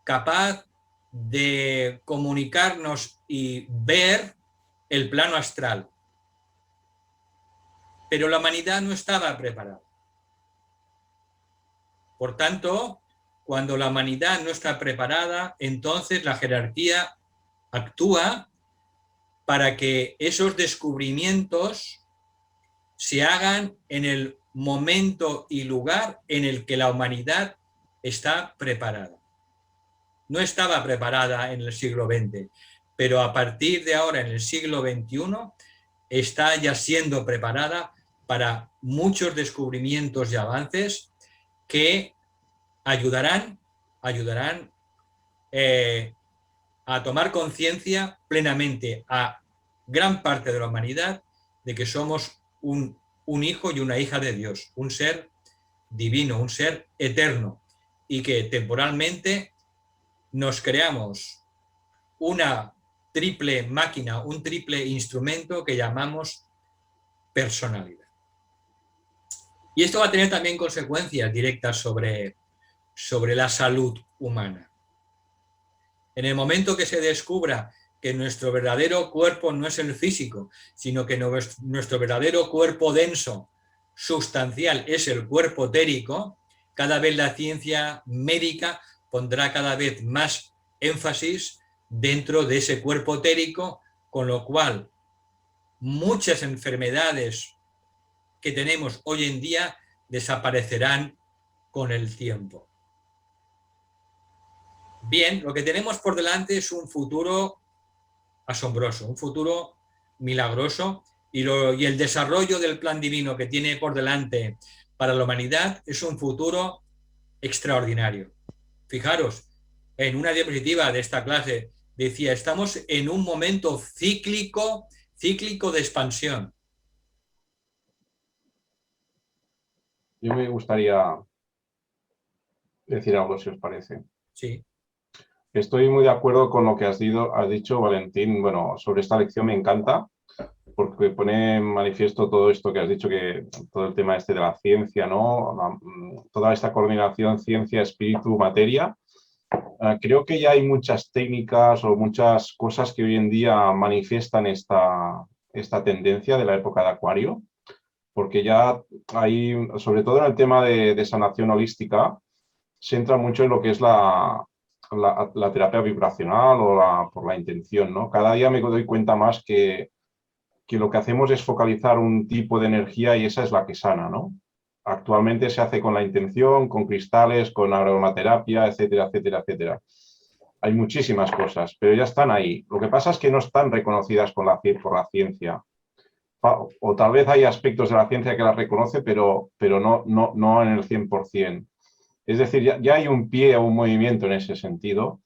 Speaker 1: capaz de comunicarnos y ver el plano astral. Pero la humanidad no estaba preparada. Por tanto, cuando la humanidad no está preparada, entonces la jerarquía actúa para que esos descubrimientos se hagan en el momento y lugar en el que la humanidad está preparada. No estaba preparada en el siglo XX, pero a partir de ahora, en el siglo XXI, está ya siendo preparada para muchos descubrimientos y avances que ayudarán a tomar conciencia plenamente a gran parte de la humanidad de que somos un hijo y una hija de Dios, un ser divino, un ser eterno, y que temporalmente nos creamos una triple máquina, un triple instrumento que llamamos personalidad. Y esto va a tener también consecuencias directas sobre la salud humana. En el momento que se descubra que nuestro verdadero cuerpo no es el físico, sino que nuestro verdadero cuerpo denso, sustancial, es el cuerpo etérico, cada vez la ciencia médica pondrá cada vez más énfasis dentro de ese cuerpo etérico, con lo cual muchas enfermedades que tenemos hoy en día desaparecerán con el tiempo. Bien, lo que tenemos por delante es un futuro asombroso, un futuro milagroso, y el desarrollo del plan divino que tiene por delante para la humanidad es un futuro extraordinario. Fijaros, en una diapositiva de esta clase decía, estamos en un momento cíclico de expansión.
Speaker 4: Yo me gustaría decir algo, si os parece.
Speaker 1: Sí.
Speaker 4: Estoy muy de acuerdo con lo que has dicho, Valentín. Bueno, sobre esta lección me encanta, porque pone en manifiesto todo esto que has dicho, que todo el tema este de la ciencia, ¿no? Toda esta coordinación ciencia, espíritu, materia. Creo que ya hay muchas técnicas o muchas cosas que hoy en día manifiestan esta tendencia de la época de Acuario, porque ya hay, sobre todo en el tema de sanación holística, se entra mucho en lo que es la terapia vibracional o por la intención, ¿no? Cada día me doy cuenta más que lo que hacemos es focalizar un tipo de energía y esa es la que sana, ¿no? Actualmente se hace con la intención, con cristales, con aromaterapia, etcétera, etcétera, etcétera. Hay muchísimas cosas, pero ya están ahí. Lo que pasa es que no están reconocidas por la ciencia. O tal vez hay aspectos de la ciencia que las reconoce, pero no en el 100%. Es decir, ya hay un pie o un movimiento en ese sentido,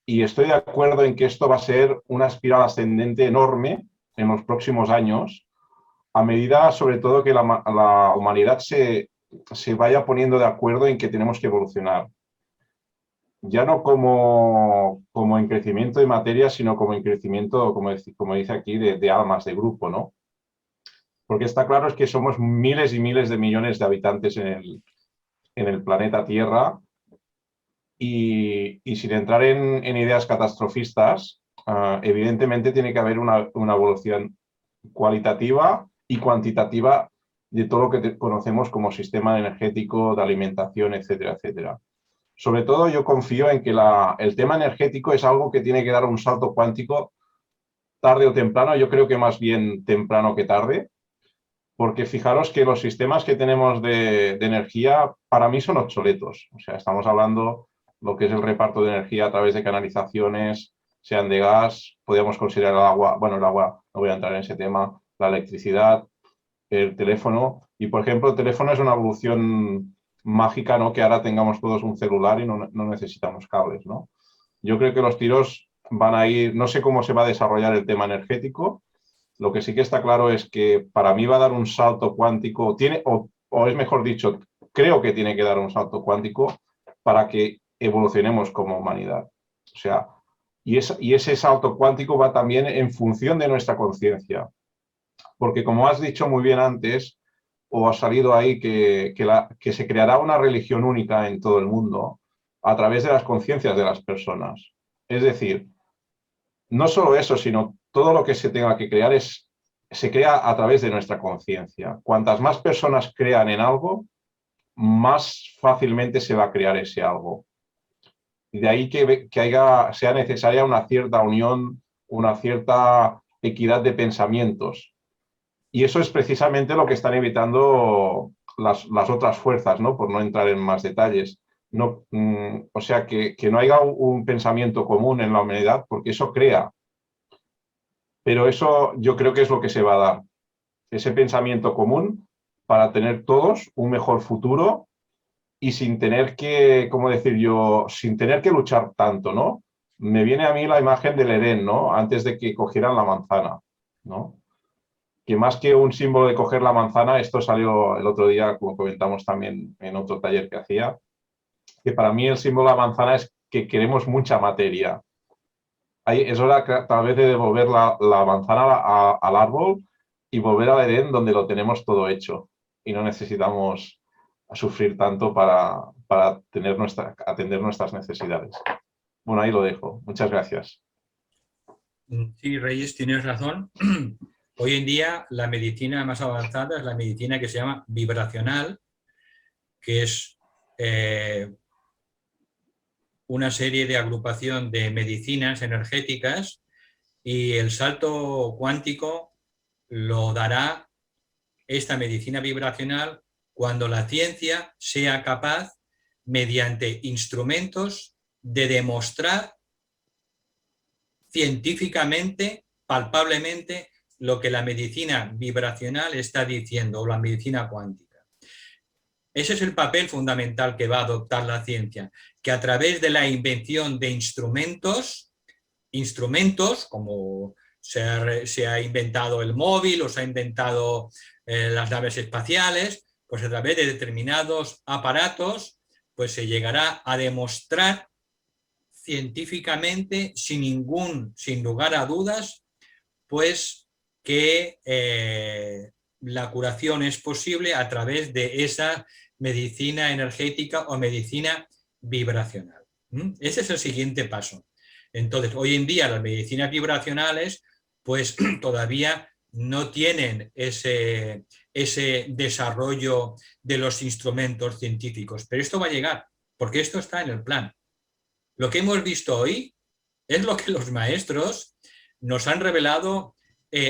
Speaker 4: y estoy de acuerdo en que esto va a ser una espiral ascendente enorme en los próximos años, a medida, sobre todo, que la humanidad se vaya poniendo de acuerdo en que tenemos que evolucionar. Ya no como en crecimiento de materia, sino como en crecimiento, como dice aquí, de almas, de grupo, ¿no? Porque está claro es que somos miles y miles de millones de habitantes en el planeta Tierra, y sin entrar en ideas catastrofistas, evidentemente tiene que haber una evolución cualitativa y cuantitativa de todo lo que conocemos como sistema energético, de alimentación, etcétera, etcétera. Sobre todo yo confío en que el tema energético es algo que tiene que dar un salto cuántico tarde o temprano. Yo creo que más bien temprano que tarde, porque fijaros que los sistemas que tenemos de energía para mí son obsoletos. O sea, estamos hablando lo que es el reparto de energía a través de canalizaciones, sean de gas, podríamos considerar el agua, bueno, el agua, no voy a entrar en ese tema, la electricidad, el teléfono. Y, por ejemplo, el teléfono es una evolución mágica, ¿no? Que ahora tengamos todos un celular y no necesitamos cables, ¿no? Yo creo que los tiros van a ir, no sé cómo se va a desarrollar el tema energético. Lo que sí que está claro es que para mí va a dar un salto cuántico, o es mejor dicho, creo que tiene que dar un salto cuántico para que evolucionemos como humanidad. O sea, y ese salto cuántico va también en función de nuestra conciencia. Porque como has dicho muy bien antes, o ha salido ahí que se creará una religión única en todo el mundo a través de las conciencias de las personas. Es decir, no solo eso, sino todo lo que se tenga que crear se crea a través de nuestra conciencia. Cuantas más personas crean en algo, más fácilmente se va a crear ese algo. Y de ahí que sea necesaria una cierta unión, una cierta equidad de pensamientos. Y eso es precisamente lo que están evitando las otras fuerzas, ¿no? Por no entrar en más detalles. No, o sea, que no haya un pensamiento común en la humanidad, porque eso crea. Pero eso yo creo que es lo que se va a dar. Ese pensamiento común para tener todos un mejor futuro y sin tener que, ¿cómo decir yo? Sin tener que luchar tanto, ¿no? Me viene a mí la imagen del Edén, ¿no? Antes de que cogieran la manzana, ¿no? Que más que un símbolo de coger la manzana, esto salió el otro día, como comentamos también en otro taller que hacía, que para mí el símbolo de la manzana es que queremos mucha materia. Es hora tal vez de devolver la manzana al árbol y volver al Edén donde lo tenemos todo hecho y no necesitamos sufrir tanto para atender nuestras necesidades. Bueno, ahí lo dejo. Muchas gracias.
Speaker 1: Sí, Reyes, tienes razón. Hoy en día la medicina más avanzada es la medicina que se llama vibracional, que es una serie de agrupación de medicinas energéticas, y el salto cuántico lo dará esta medicina vibracional cuando la ciencia sea capaz, mediante instrumentos, de demostrar científicamente palpablemente lo que la medicina vibracional está diciendo, o la medicina cuántica. Ese es el papel fundamental que va a adoptar la ciencia, que a través de la invención de instrumentos como se ha inventado el móvil o se ha inventado las naves espaciales, pues a través de determinados aparatos pues se llegará a demostrar científicamente, sin lugar a dudas, pues que la curación es posible a través de esa medicina energética o medicina vibracional. Ese es el siguiente paso. Entonces, hoy en día las medicinas vibracionales pues todavía no tienen ese desarrollo de los instrumentos científicos, pero esto va a llegar, porque esto está en el plan. Lo que hemos visto hoy es lo que los maestros nos han revelado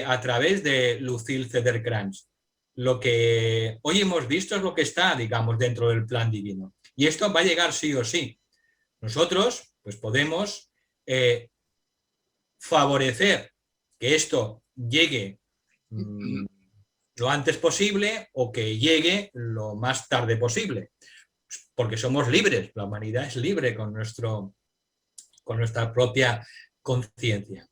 Speaker 1: a través de Lucille Cederkrans. Lo que hoy hemos visto es lo que está, digamos, dentro del plan divino. Y esto va a llegar sí o sí. Nosotros, pues podemos favorecer que esto llegue lo antes posible o que llegue lo más tarde posible. Porque somos libres, la humanidad es libre con nuestra propia conciencia.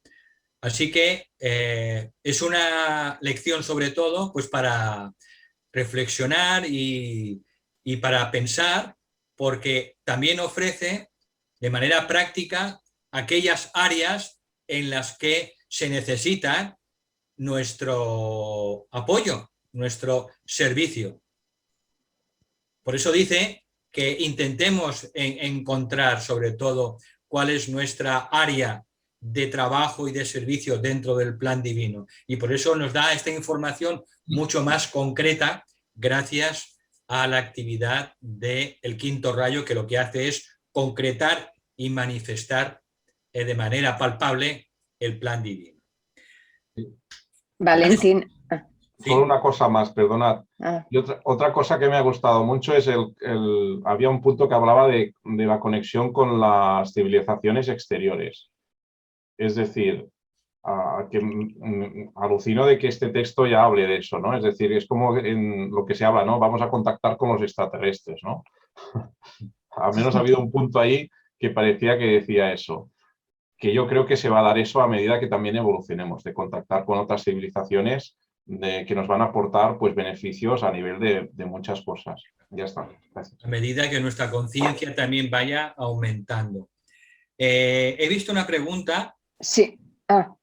Speaker 1: Así que es una lección sobre todo pues para reflexionar y para pensar, porque también ofrece de manera práctica aquellas áreas en las que se necesita nuestro apoyo, nuestro servicio. Por eso dice que intentemos encontrar sobre todo cuál es nuestra área de trabajo y de servicio dentro del plan divino. Y por eso nos da esta información mucho más concreta gracias a la actividad del quinto rayo, que lo que hace es concretar y manifestar de manera palpable el plan divino.
Speaker 5: Valentín.
Speaker 4: Solo una cosa más, perdonad.
Speaker 5: Ah.
Speaker 4: Y otra cosa que me ha gustado mucho es había un punto que hablaba de la conexión con las civilizaciones exteriores. Es decir, que alucino de que este texto ya hable de eso, ¿no? Es decir, es como en lo que se habla, ¿no? Vamos a contactar con los extraterrestres, ¿no? Al menos ha habido un punto ahí que parecía que decía eso. Que yo creo que se va a dar eso a medida que también evolucionemos, de contactar con otras civilizaciones que nos van a aportar pues, beneficios a nivel de muchas cosas. Ya está. Gracias.
Speaker 1: A medida que nuestra conciencia también vaya aumentando. He visto una pregunta.
Speaker 5: Sí.
Speaker 1: Bueno,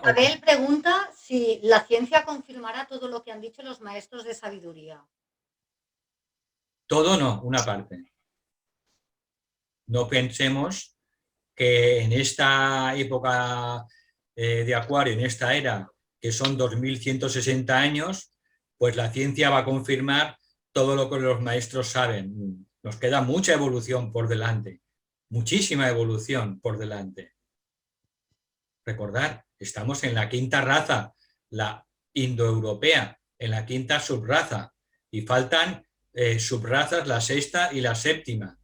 Speaker 2: Isabel pregunta si la ciencia confirmará todo lo que han dicho los maestros de sabiduría.
Speaker 1: Todo no, una parte. No pensemos que en esta época de Acuario, en esta era, que son 2160 años, pues la ciencia va a confirmar todo lo que los maestros saben. Nos queda mucha evolución por delante, muchísima evolución por delante. Recordad, estamos en la quinta raza, la indoeuropea, en la quinta subraza, y faltan subrazas, la sexta y la séptima.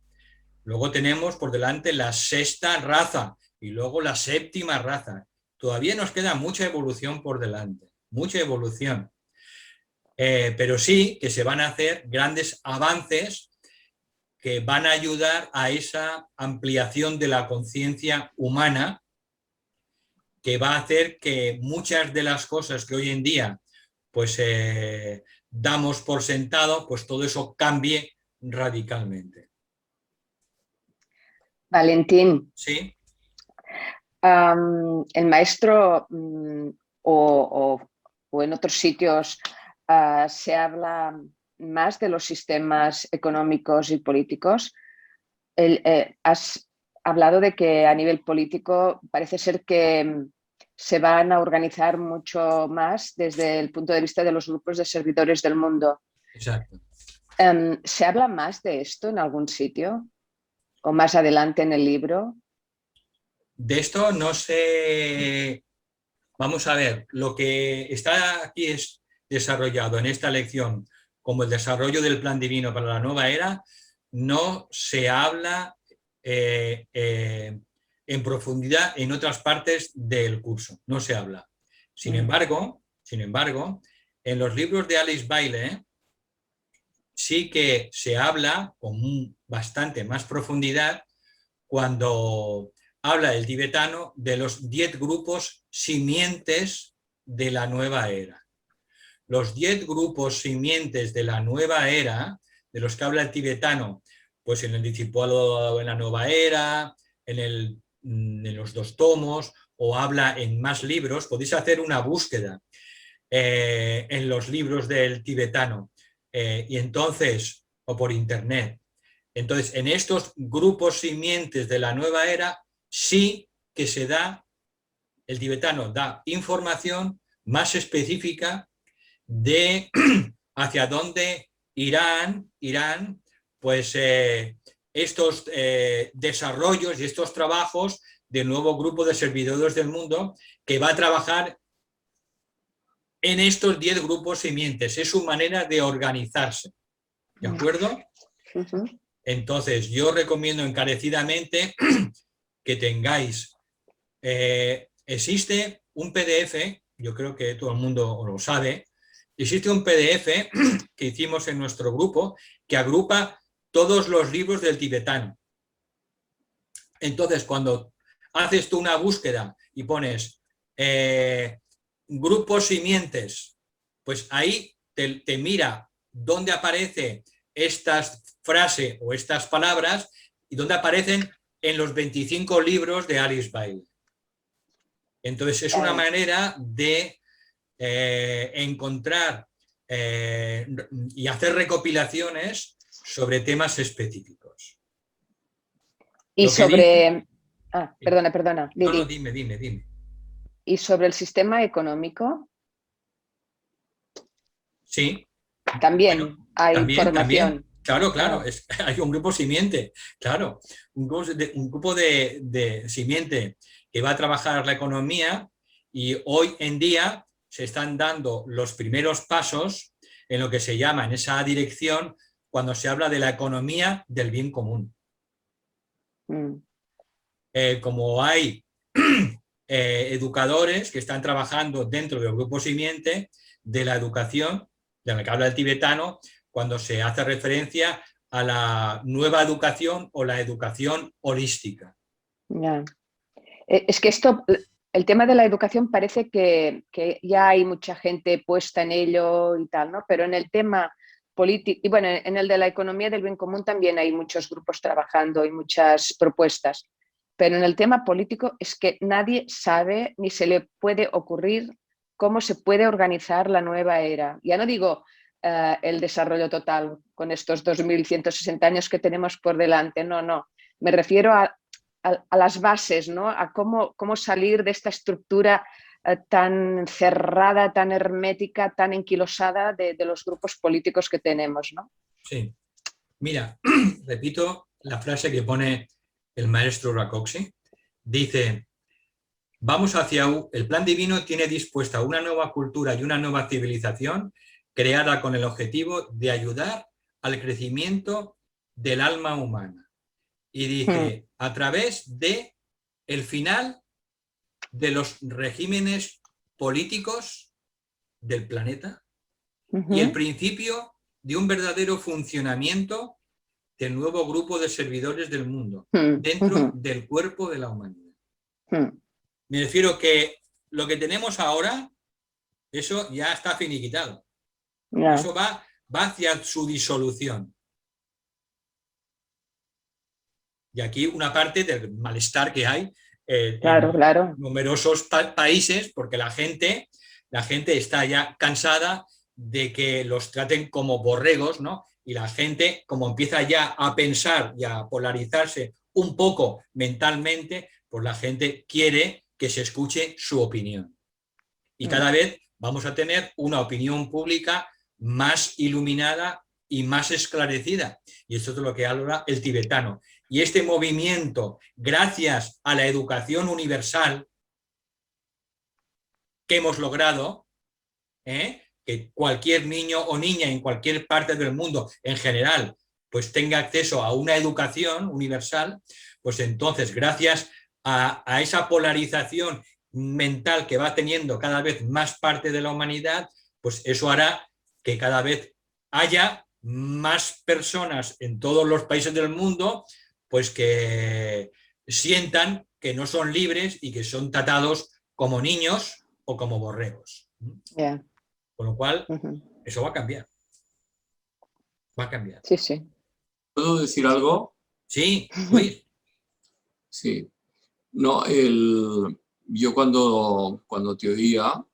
Speaker 1: Luego tenemos por delante la sexta raza y luego la séptima raza. Todavía nos queda mucha evolución por delante, mucha evolución. Pero sí que se van a hacer grandes avances que van a ayudar a esa ampliación de la conciencia humana, que va a hacer que muchas de las cosas que hoy en día pues, damos por sentado, pues todo eso cambie radicalmente.
Speaker 5: Valentín.
Speaker 1: Sí.
Speaker 5: El maestro o en otros sitios se habla más de los sistemas económicos y políticos. Has hablado de que a nivel político parece ser que se van a organizar mucho más desde el punto de vista de los grupos de servidores del mundo.
Speaker 1: Exacto.
Speaker 5: ¿Se habla más de esto en algún sitio? ¿O más adelante en el libro?
Speaker 1: De esto no sé. Vamos a ver, lo que está aquí es desarrollado en esta lección como el desarrollo del plan divino para la nueva era, no se habla en profundidad en otras partes del curso, no se habla. Sin embargo, en los libros de Alice Bailey sí que se habla con bastante más profundidad cuando habla el tibetano de los 10 grupos simientes de la nueva era. Los 10 grupos simientes de la nueva era, de los que habla el tibetano, pues en el Discipulado en la Nueva Era, en los 2 tomos, o habla en más libros, podéis hacer una búsqueda en los libros del tibetano, y entonces, o por internet. Entonces, en estos grupos simientes de la nueva era, sí que se da, el tibetano da información más específica de hacia dónde irán pues estos desarrollos y estos trabajos del nuevo grupo de servidores del mundo que va a trabajar en estos 10 grupos simientes. Es su manera de organizarse. ¿De acuerdo? Entonces, yo recomiendo encarecidamente que tengáis, existe un PDF, yo creo que todo el mundo lo sabe, existe un PDF que hicimos en nuestro grupo que agrupa todos los libros del tibetano. Entonces, cuando haces tú una búsqueda y pones grupos simientes, pues ahí te mira dónde aparece estas frases o estas palabras y dónde aparecen en los 25 libros de Alice Bailey. Entonces, es una manera de encontrar y hacer recopilaciones sobre temas específicos.
Speaker 5: Y sobre... perdona.
Speaker 1: No, dime.
Speaker 5: ¿Y sobre el sistema económico?
Speaker 1: Sí.
Speaker 5: También
Speaker 1: Bueno,
Speaker 5: hay información.
Speaker 1: También. Claro, hay un grupo simiente, claro, un grupo de simiente que va a trabajar la economía, y hoy en día se están dando los primeros pasos en lo que se llama, en esa dirección, cuando se habla de la economía del bien común. Como hay educadores que están trabajando dentro del grupo simiente de la educación, de la que habla el tibetano, cuando se hace referencia a la nueva educación o la educación holística.
Speaker 5: Ya. Es que el tema de la educación parece que ya hay mucha gente puesta en ello y tal, ¿no? Pero en el tema político, y bueno, en el de la economía del bien común también hay muchos grupos trabajando y muchas propuestas. Pero en el tema político es que nadie sabe ni se le puede ocurrir cómo se puede organizar la nueva era. Ya no digo el desarrollo total con estos 2160 años que tenemos por delante, no. Me refiero a las bases, ¿no? A cómo salir de esta estructura tan cerrada, tan hermética, tan enquilosada de los grupos políticos que tenemos, ¿no?
Speaker 1: Sí. Mira, repito la frase que pone el maestro Rakoczy. Dice: vamos hacia el plan divino tiene dispuesta una nueva cultura y una nueva civilización creada con el objetivo de ayudar al crecimiento del alma humana. Y dice, a través de el final de los regímenes políticos del planeta y el principio de un verdadero funcionamiento del nuevo grupo de servidores del mundo dentro del cuerpo de la humanidad. Me refiero que lo que tenemos ahora, eso ya está finiquitado. Eso va hacia su disolución. Y aquí una parte del malestar que hay en numerosos países, porque la gente está ya cansada de que los traten como borregos, ¿no? Y la gente, como empieza ya a pensar y a polarizarse un poco mentalmente, pues la gente quiere que se escuche su opinión. Y cada vez vamos a tener una opinión pública más iluminada y más esclarecida. Y esto es lo que habla el tibetano. Y este movimiento, gracias a la educación universal que hemos logrado, que cualquier niño o niña en cualquier parte del mundo en general pues tenga acceso a una educación universal, pues entonces gracias a esa polarización mental que va teniendo cada vez más parte de la humanidad, pues eso hará que cada vez haya más personas en todos los países del mundo, pues que sientan que no son libres y que son tratados como niños o como borregos.
Speaker 5: Yeah.
Speaker 1: Con lo cual, eso va a cambiar. Va a cambiar.
Speaker 5: Sí, sí.
Speaker 6: ¿Puedo decir algo?
Speaker 1: Sí, Luis.
Speaker 6: Sí. No, yo cuando te oía,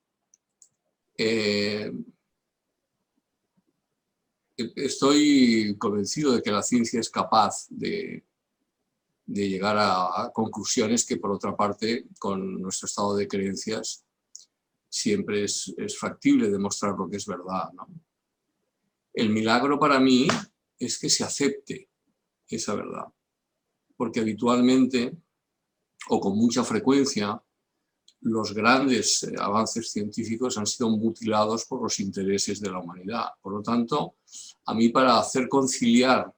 Speaker 6: estoy convencido de que la ciencia es capaz de llegar a conclusiones que, por otra parte, con nuestro estado de creencias, siempre es factible demostrar lo que es verdad, ¿no? El milagro para mí es que se acepte esa verdad, porque habitualmente o con mucha frecuencia los grandes avances científicos han sido mutilados por los intereses de la humanidad. Por lo tanto, a mí, para hacer conciliar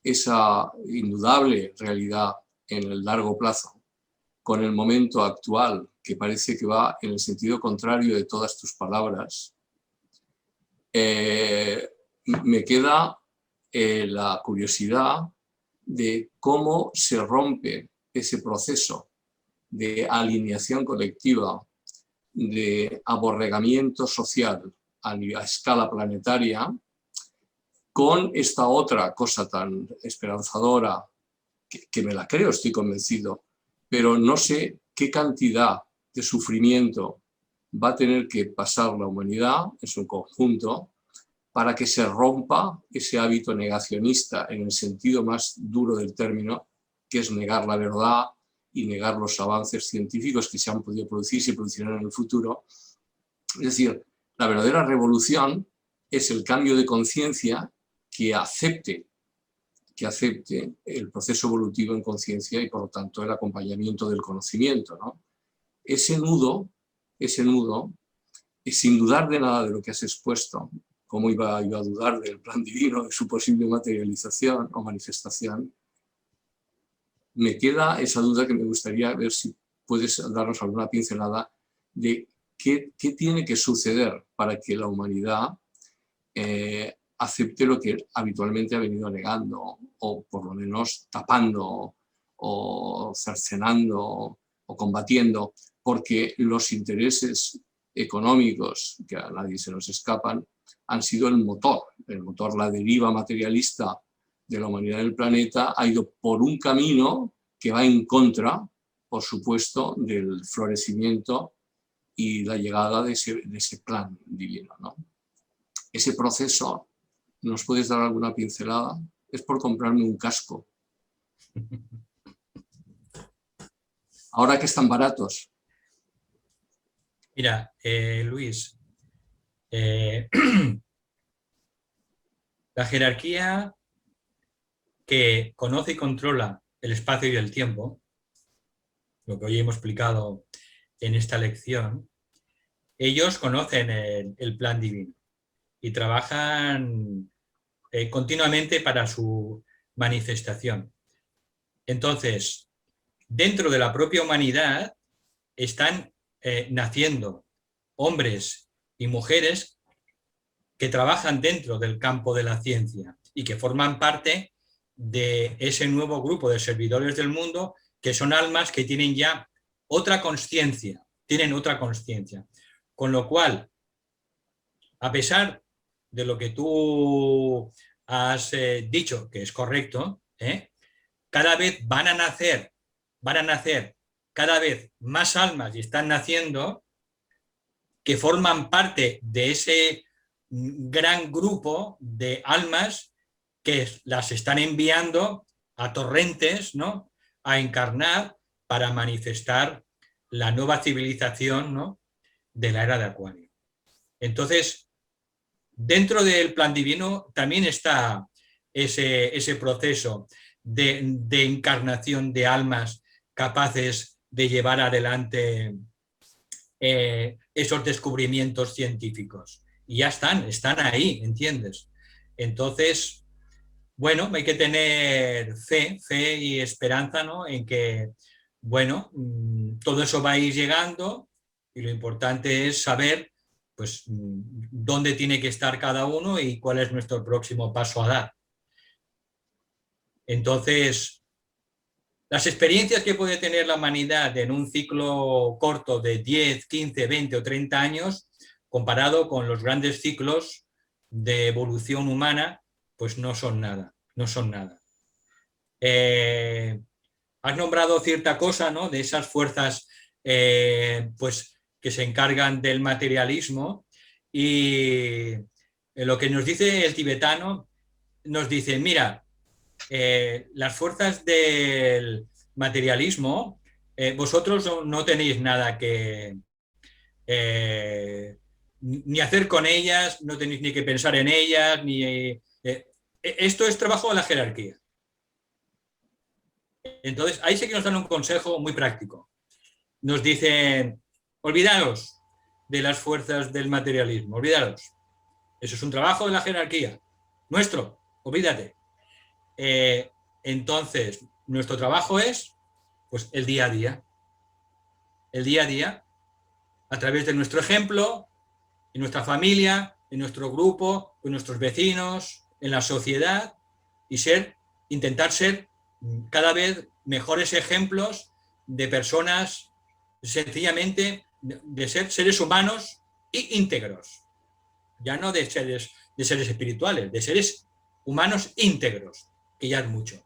Speaker 6: esa indudable realidad en el largo plazo con el momento actual, que parece que va en el sentido contrario de todas tus palabras, me queda la curiosidad de cómo se rompe ese proceso de alineación colectiva, de aborregamiento social a escala planetaria, con esta otra cosa tan esperanzadora, que me la creo, estoy convencido, pero no sé qué cantidad de sufrimiento va a tener que pasar la humanidad en su conjunto para que se rompa ese hábito negacionista en el sentido más duro del término, que es negar la verdad y negar los avances científicos que se han podido producir y se producirán en el futuro. Es decir, la verdadera revolución es el cambio de conciencia que acepte el proceso evolutivo en conciencia y, por lo tanto, el acompañamiento del conocimiento, ¿no? Ese nudo, y sin dudar de nada de lo que has expuesto, cómo iba yo a dudar del plan divino, de su posible materialización o manifestación, me queda esa duda que me gustaría ver si puedes darnos alguna pincelada de qué tiene que suceder para que la humanidad acepte lo que habitualmente ha venido negando, o por lo menos tapando, o cercenando, o combatiendo, porque los intereses económicos, que a nadie se nos escapan, han sido el motor, la deriva materialista de la humanidad del planeta ha ido por un camino que va en contra, por supuesto, del florecimiento y la llegada de ese plan divino, ¿no? Ese proceso, ¿nos puedes dar alguna pincelada? Es por comprarme un casco. Ahora que están baratos.
Speaker 1: Mira, Luis, la jerarquía que conoce y controla el espacio y el tiempo, lo que hoy hemos explicado en esta lección, ellos conocen el plan divino y trabajan continuamente para su manifestación. Entonces, dentro de la propia humanidad están naciendo hombres y mujeres que trabajan dentro del campo de la ciencia y que forman parte de ese nuevo grupo de servidores del mundo, que son almas que tienen ya otra consciencia, Con lo cual, a pesar de lo que tú has dicho, que es correcto, cada vez van a nacer cada vez más almas, y están naciendo, que forman parte de ese gran grupo de almas que las están enviando a torrentes, ¿no?, a encarnar para manifestar la nueva civilización, ¿no?, de la era de Acuario. Entonces, dentro del plan divino también está ese proceso de encarnación de almas capaces de llevar adelante esos descubrimientos científicos. Y ya están ahí, ¿entiendes? Entonces, bueno, hay que tener fe y esperanza, ¿no?, en que bueno, todo eso va a ir llegando y lo importante es saber pues, dónde tiene que estar cada uno y cuál es nuestro próximo paso a dar. Entonces, las experiencias que puede tener la humanidad en un ciclo corto de 10, 15, 20 o 30 años, comparado con los grandes ciclos de evolución humana, pues no son nada, no son nada. Has nombrado cierta cosa, ¿no? De esas fuerzas pues, que se encargan del materialismo y lo que nos dice el tibetano, nos dice, mira, las fuerzas del materialismo, vosotros no tenéis nada que ni hacer con ellas, no tenéis ni que pensar en ellas, ni esto es trabajo de la jerarquía. Entonces, ahí sí que nos dan un consejo muy práctico. Nos dicen, olvidaros de las fuerzas del materialismo, olvidaros. Eso es un trabajo de la jerarquía. Nuestro, olvídate. Entonces, nuestro trabajo es pues, el día a día. El día a día, a través de nuestro ejemplo, en nuestra familia, en nuestro grupo, con nuestros vecinos, en la sociedad, y intentar ser cada vez mejores ejemplos de personas sencillamente de ser seres humanos e íntegros. Ya no de seres espirituales, de seres humanos íntegros, que ya es mucho.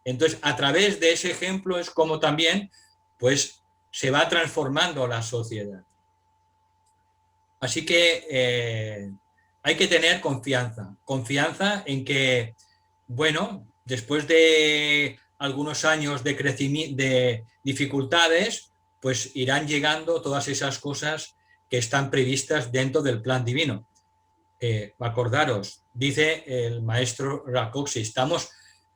Speaker 1: Entonces, a través de ese ejemplo es como también pues, se va transformando la sociedad. Así que hay que tener confianza en que, bueno, después de algunos años de crecimiento, de dificultades, pues irán llegando todas esas cosas que están previstas dentro del plan divino. Acordaros, dice el maestro Rakoczy, estamos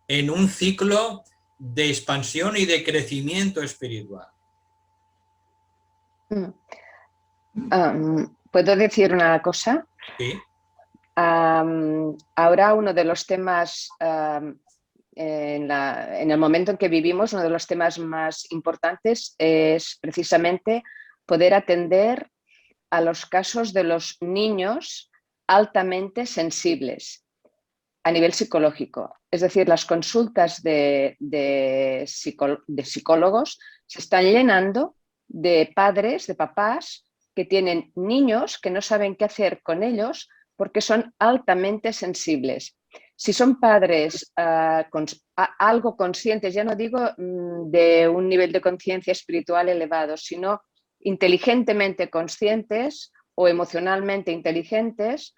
Speaker 1: en un ciclo de expansión y de crecimiento espiritual.
Speaker 5: ¿Puedo decir una cosa?
Speaker 1: Sí.
Speaker 5: Ahora uno de los temas, en el momento en que vivimos, uno de los temas más importantes es precisamente poder atender a los casos de los niños altamente sensibles a nivel psicológico. Es decir, las consultas de psicólogos se están llenando de padres, de papás, que tienen niños que no saben qué hacer con ellos porque son altamente sensibles. Si son padres algo conscientes, ya no digo de un nivel de conciencia espiritual elevado, sino inteligentemente conscientes o emocionalmente inteligentes,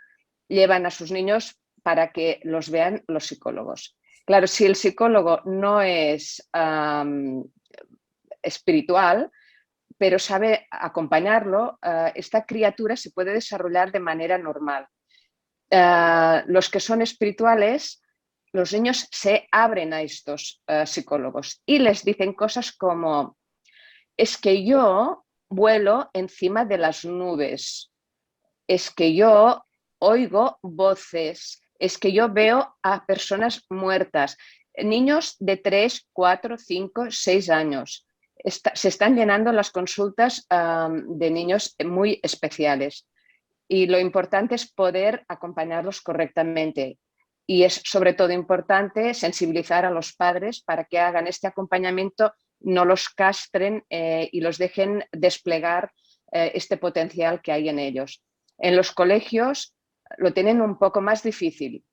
Speaker 5: llevan a sus niños para que los vean los psicólogos. Claro, si el psicólogo no es espiritual, pero sabe acompañarlo, esta criatura se puede desarrollar de manera normal. Los que son espirituales, los niños se abren a estos psicólogos y les dicen cosas como, es que yo vuelo encima de las nubes, es que yo oigo voces, es que yo veo a personas muertas, niños de 3, 4, 5, 6 años. Se están llenando las consultas de niños muy especiales y lo importante es poder acompañarlos correctamente. Y es sobre todo importante sensibilizar a los padres para que hagan este acompañamiento, no los castren y los dejen desplegar este potencial que hay en ellos. En los colegios lo tienen un poco más difícil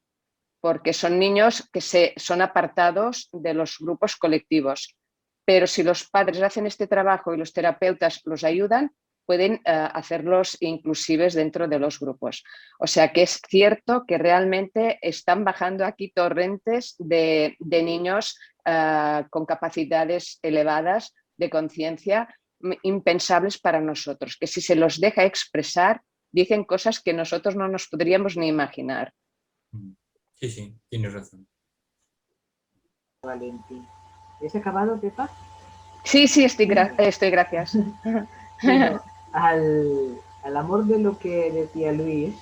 Speaker 5: porque son niños que son apartados de los grupos colectivos. Pero si los padres hacen este trabajo y los terapeutas los ayudan, pueden hacerlos inclusives dentro de los grupos. O sea que es cierto que realmente están bajando aquí torrentes de niños con capacidades elevadas de conciencia impensables para nosotros, que si se los deja expresar, dicen cosas que nosotros no nos podríamos ni imaginar.
Speaker 1: Sí, sí, tienes razón.
Speaker 3: Valentín. ¿Es acabado, Pepa?
Speaker 5: Sí, estoy gracias.
Speaker 3: Bueno, al amor de lo que decía Luis,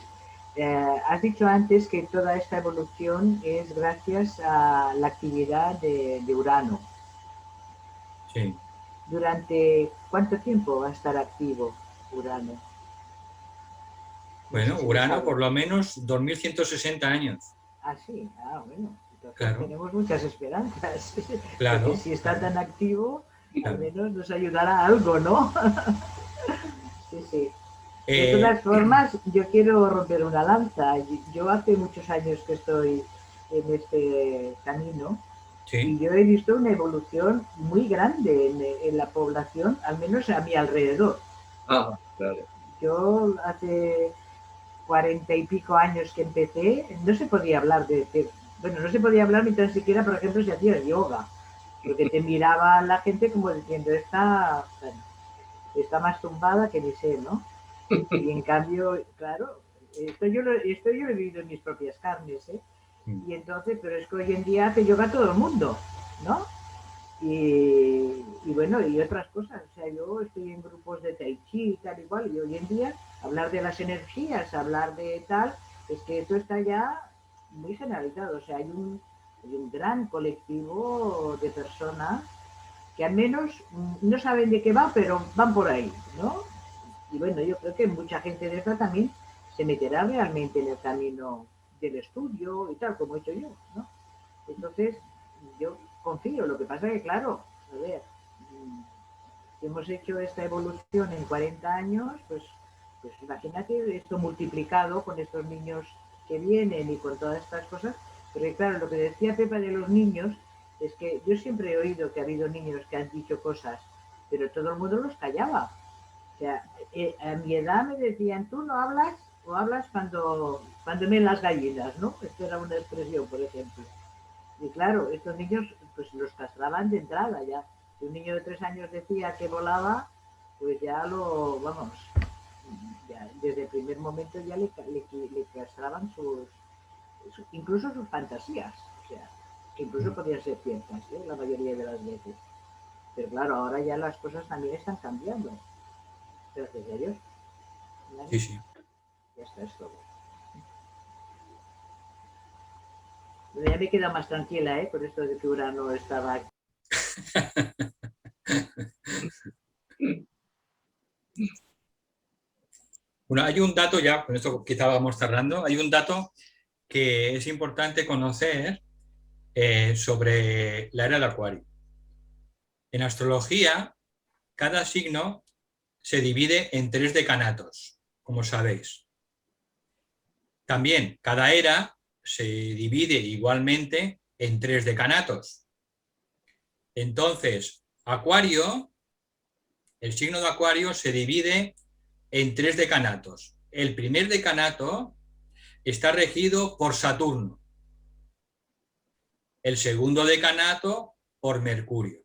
Speaker 3: has dicho antes que toda esta evolución es gracias a la actividad de Urano.
Speaker 1: Sí.
Speaker 3: ¿Durante cuánto tiempo va a estar activo Urano?
Speaker 1: Bueno, Urano por lo menos 2160 años.
Speaker 3: Ah, sí, bueno, entonces
Speaker 1: claro.
Speaker 3: Tenemos muchas esperanzas.
Speaker 1: Claro.
Speaker 3: Porque si está tan activo,
Speaker 1: claro.
Speaker 3: al menos nos ayudará algo, ¿no? Sí, sí. De todas formas, yo quiero romper una lanza. Yo hace muchos años que estoy en este camino,
Speaker 1: sí.
Speaker 3: Y yo he visto una evolución muy grande en la población, al menos a mi alrededor.
Speaker 6: Ah, claro.
Speaker 3: Yo hace 40 y pico años que empecé, no se podía hablar bueno, no se podía hablar ni tan siquiera, por ejemplo, si hacías yoga, porque te miraba la gente como diciendo, está más tumbada que ni sé, ¿no? Y en cambio, claro, esto yo lo he vivido en mis propias carnes, ¿eh? Y entonces, pero es que hoy en día hace yoga todo el mundo, ¿no? Y bueno, y otras cosas. O sea, yo estoy en grupos de tai chi y tal igual, y hoy en día hablar de las energías, hablar de tal, es que esto está ya muy generalizado. O sea, hay un gran colectivo de personas que al menos no saben de qué va, pero van por ahí, ¿no? Y bueno, yo creo que mucha gente de esta también se meterá realmente en el camino del estudio y tal, como he hecho yo, ¿no? Entonces, yo confío. Lo que pasa es que, claro, a ver, si hemos hecho esta evolución en 40 años, pues imagínate esto multiplicado con estos niños que vienen y con todas estas cosas. Pero claro, lo que decía Pepa de los niños es que yo siempre he oído que ha habido niños que han dicho cosas, pero todo el mundo los callaba. O sea, a mi edad me decían, tú no hablas o hablas cuando ven las gallinas, ¿no? Esto era una expresión, por ejemplo. Y claro, estos niños pues los castraban de entrada ya. Si un niño de 3 años decía que volaba, pues ya ya desde el primer momento ya le castraban incluso sus fantasías. O sea, que incluso podían ser ciertas, la mayoría de las veces. Pero claro, ahora ya las cosas también están cambiando. Gracias a Dios. ¿Vale?
Speaker 1: Sí, sí.
Speaker 3: Ya está, es todo. Pero ya me queda más tranquila, con esto de que Urano estaba aquí.
Speaker 1: Bueno, hay un dato ya, con esto quizá vamos cerrando, hay un dato que es importante conocer sobre la era de Acuario. En astrología, cada signo se divide en 3 decanatos, como sabéis. También cada era se divide igualmente en 3 decanatos. Entonces, Acuario, el signo de Acuario se divide en 3 decanatos. El primer decanato está regido por Saturno. El segundo decanato por Mercurio.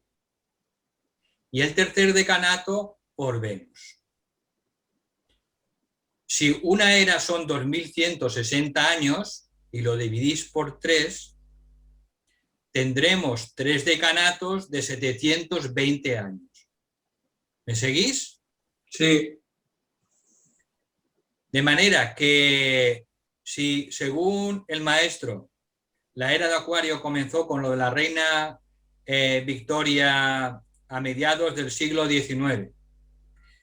Speaker 1: Y el tercer decanato por Venus. Si una era son 2160 años y lo dividís por 3, tendremos 3 decanatos de 720 años. ¿Me seguís?
Speaker 6: Sí.
Speaker 1: De manera que si, según el maestro, la era de Acuario comenzó con lo de la reina Victoria a mediados del siglo XIX,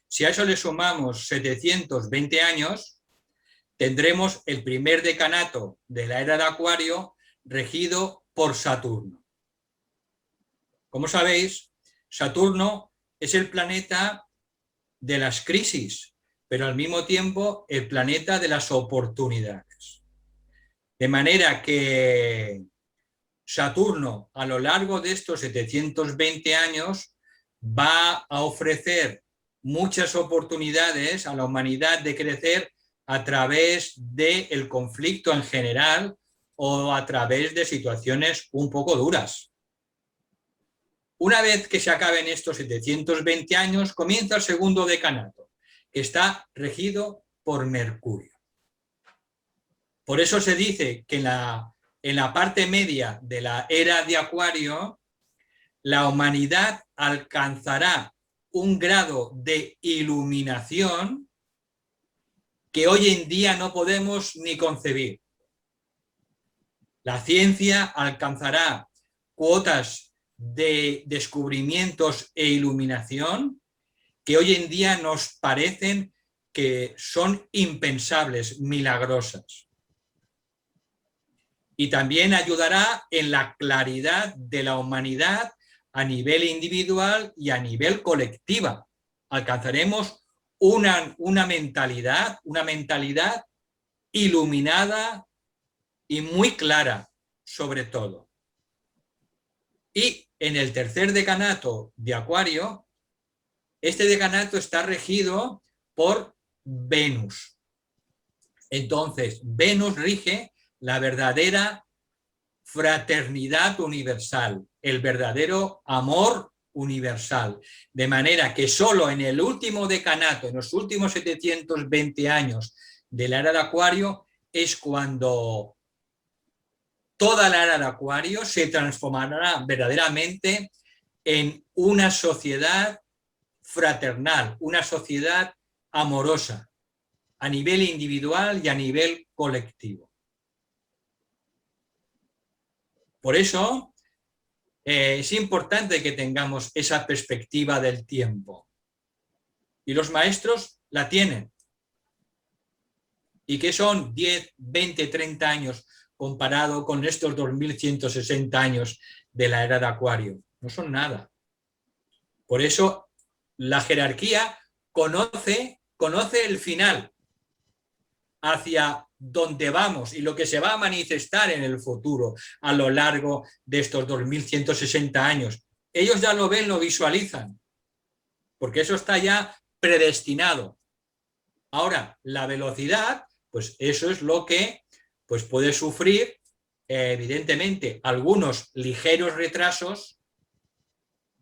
Speaker 1: si a eso le sumamos 720 años, tendremos el primer decanato de la era de Acuario regido por Saturno. Como sabéis, Saturno es el planeta de las crisis, pero al mismo tiempo el planeta de las oportunidades. De manera que Saturno, a lo largo de estos 720 años, va a ofrecer muchas oportunidades a la humanidad de crecer a través del conflicto en general o a través de situaciones un poco duras. Una vez que se acaben estos 720 años, comienza el segundo decanato, que está regido por Mercurio. Por eso se dice que en la parte media de la era de Acuario, la humanidad alcanzará un grado de iluminación que hoy en día no podemos ni concebir. La ciencia alcanzará cuotas de descubrimientos e iluminación que hoy en día nos parecen que son impensables, milagrosas. Y también ayudará en la claridad de la humanidad a nivel individual y a nivel colectiva. Alcanzaremos una mentalidad iluminada y muy clara, sobre todo. Y en el tercer decanato de Acuario, este decanato está regido por Venus. Entonces, Venus rige la verdadera fraternidad universal, el verdadero amor universal. De manera que solo en el último decanato, en los últimos 720 años de la era de Acuario, es cuando toda la era de Acuario se transformará verdaderamente en una sociedad fraternal, una sociedad amorosa, a nivel individual y a nivel colectivo. Por eso es importante que tengamos esa perspectiva del tiempo. Y los maestros la tienen. ¿Y qué son 10, 20, 30 años comparado con estos 2160 años de la era de Acuario? No son nada. Por eso la jerarquía conoce el final, hacia dónde vamos y lo que se va a manifestar en el futuro a lo largo de estos 2160 años. Ellos ya lo ven, lo visualizan, porque eso está ya predestinado. Ahora, la velocidad, pues eso es lo que pues puede sufrir, evidentemente, algunos ligeros retrasos,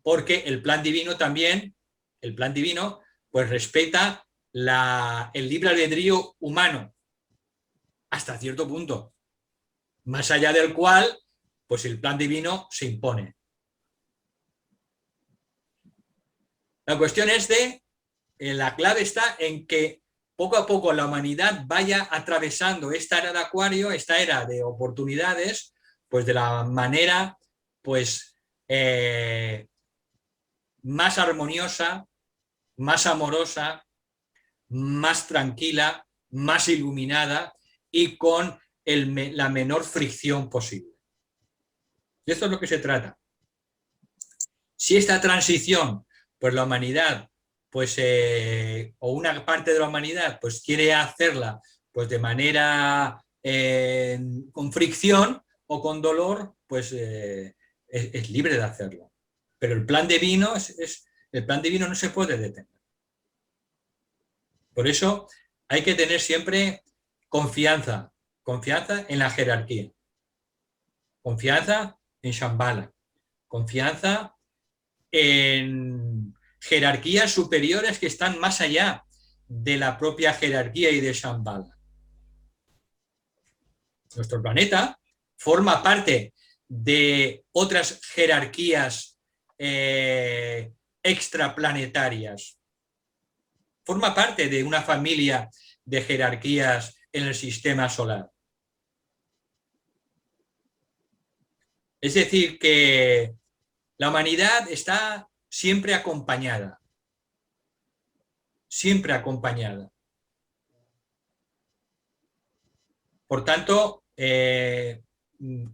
Speaker 1: porque el plan divino también, pues respeta el libre albedrío humano, hasta cierto punto, más allá del cual, pues el plan divino se impone. La cuestión es la clave está en que poco a poco la humanidad vaya atravesando esta era de Acuario, esta era de oportunidades, pues de la manera, pues, más armoniosa, más amorosa, más tranquila, más iluminada y con la menor fricción posible. De esto es lo que se trata. Si esta transición, pues la humanidad, pues, o una parte de la humanidad, pues quiere hacerla pues de manera con fricción o con dolor, pues es libre de hacerlo. Pero el plan divino el plan divino no se puede detener. Por eso hay que tener siempre confianza en la jerarquía, confianza en Shambhala, confianza en jerarquías superiores que están más allá de la propia jerarquía y de Shambhala. Nuestro planeta forma parte de otras jerarquías extraplanetarias. Forma parte de una familia de jerarquías en el sistema solar. Es decir, que la humanidad está siempre acompañada. Siempre acompañada. Por tanto,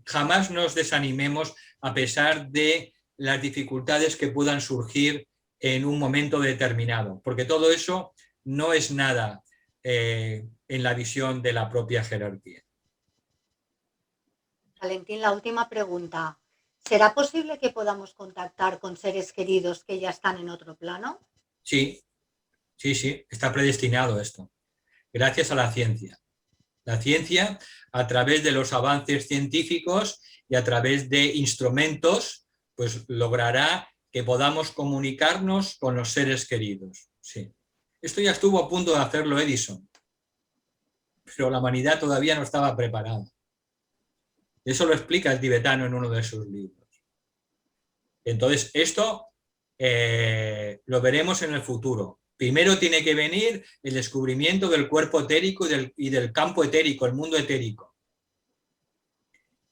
Speaker 1: jamás nos desanimemos a pesar de las dificultades que puedan surgir en un momento determinado, porque todo eso no es nada en la visión de la propia jerarquía.
Speaker 2: Valentín, la última pregunta. ¿Será posible que podamos contactar con seres queridos que ya están en otro plano?
Speaker 1: Sí, está predestinado esto, gracias a la ciencia. La ciencia, a través de los avances científicos y a través de instrumentos, pues logrará que podamos comunicarnos con los seres queridos. Sí. Esto ya estuvo a punto de hacerlo Edison, pero la humanidad todavía no estaba preparada. Eso lo explica el tibetano en uno de sus libros. Entonces, esto lo veremos en el futuro. Primero tiene que venir el descubrimiento del cuerpo etérico y del campo etérico, el mundo etérico.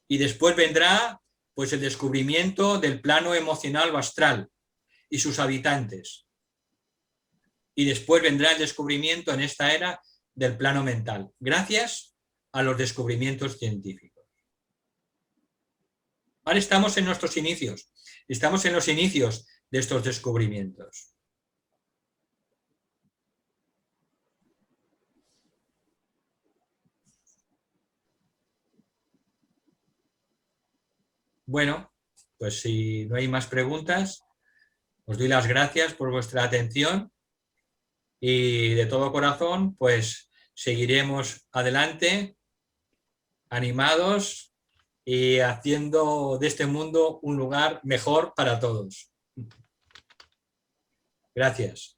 Speaker 1: Y después vendrá Pues el descubrimiento del plano emocional o astral y sus habitantes. Y después vendrá el descubrimiento en esta era del plano mental, gracias a los descubrimientos científicos. Ahora estamos en nuestros inicios, estamos en los inicios de estos descubrimientos. Bueno, pues si no hay más preguntas, os doy las gracias por vuestra atención y de todo corazón, pues seguiremos adelante, animados y haciendo de este mundo un lugar mejor para todos. Gracias.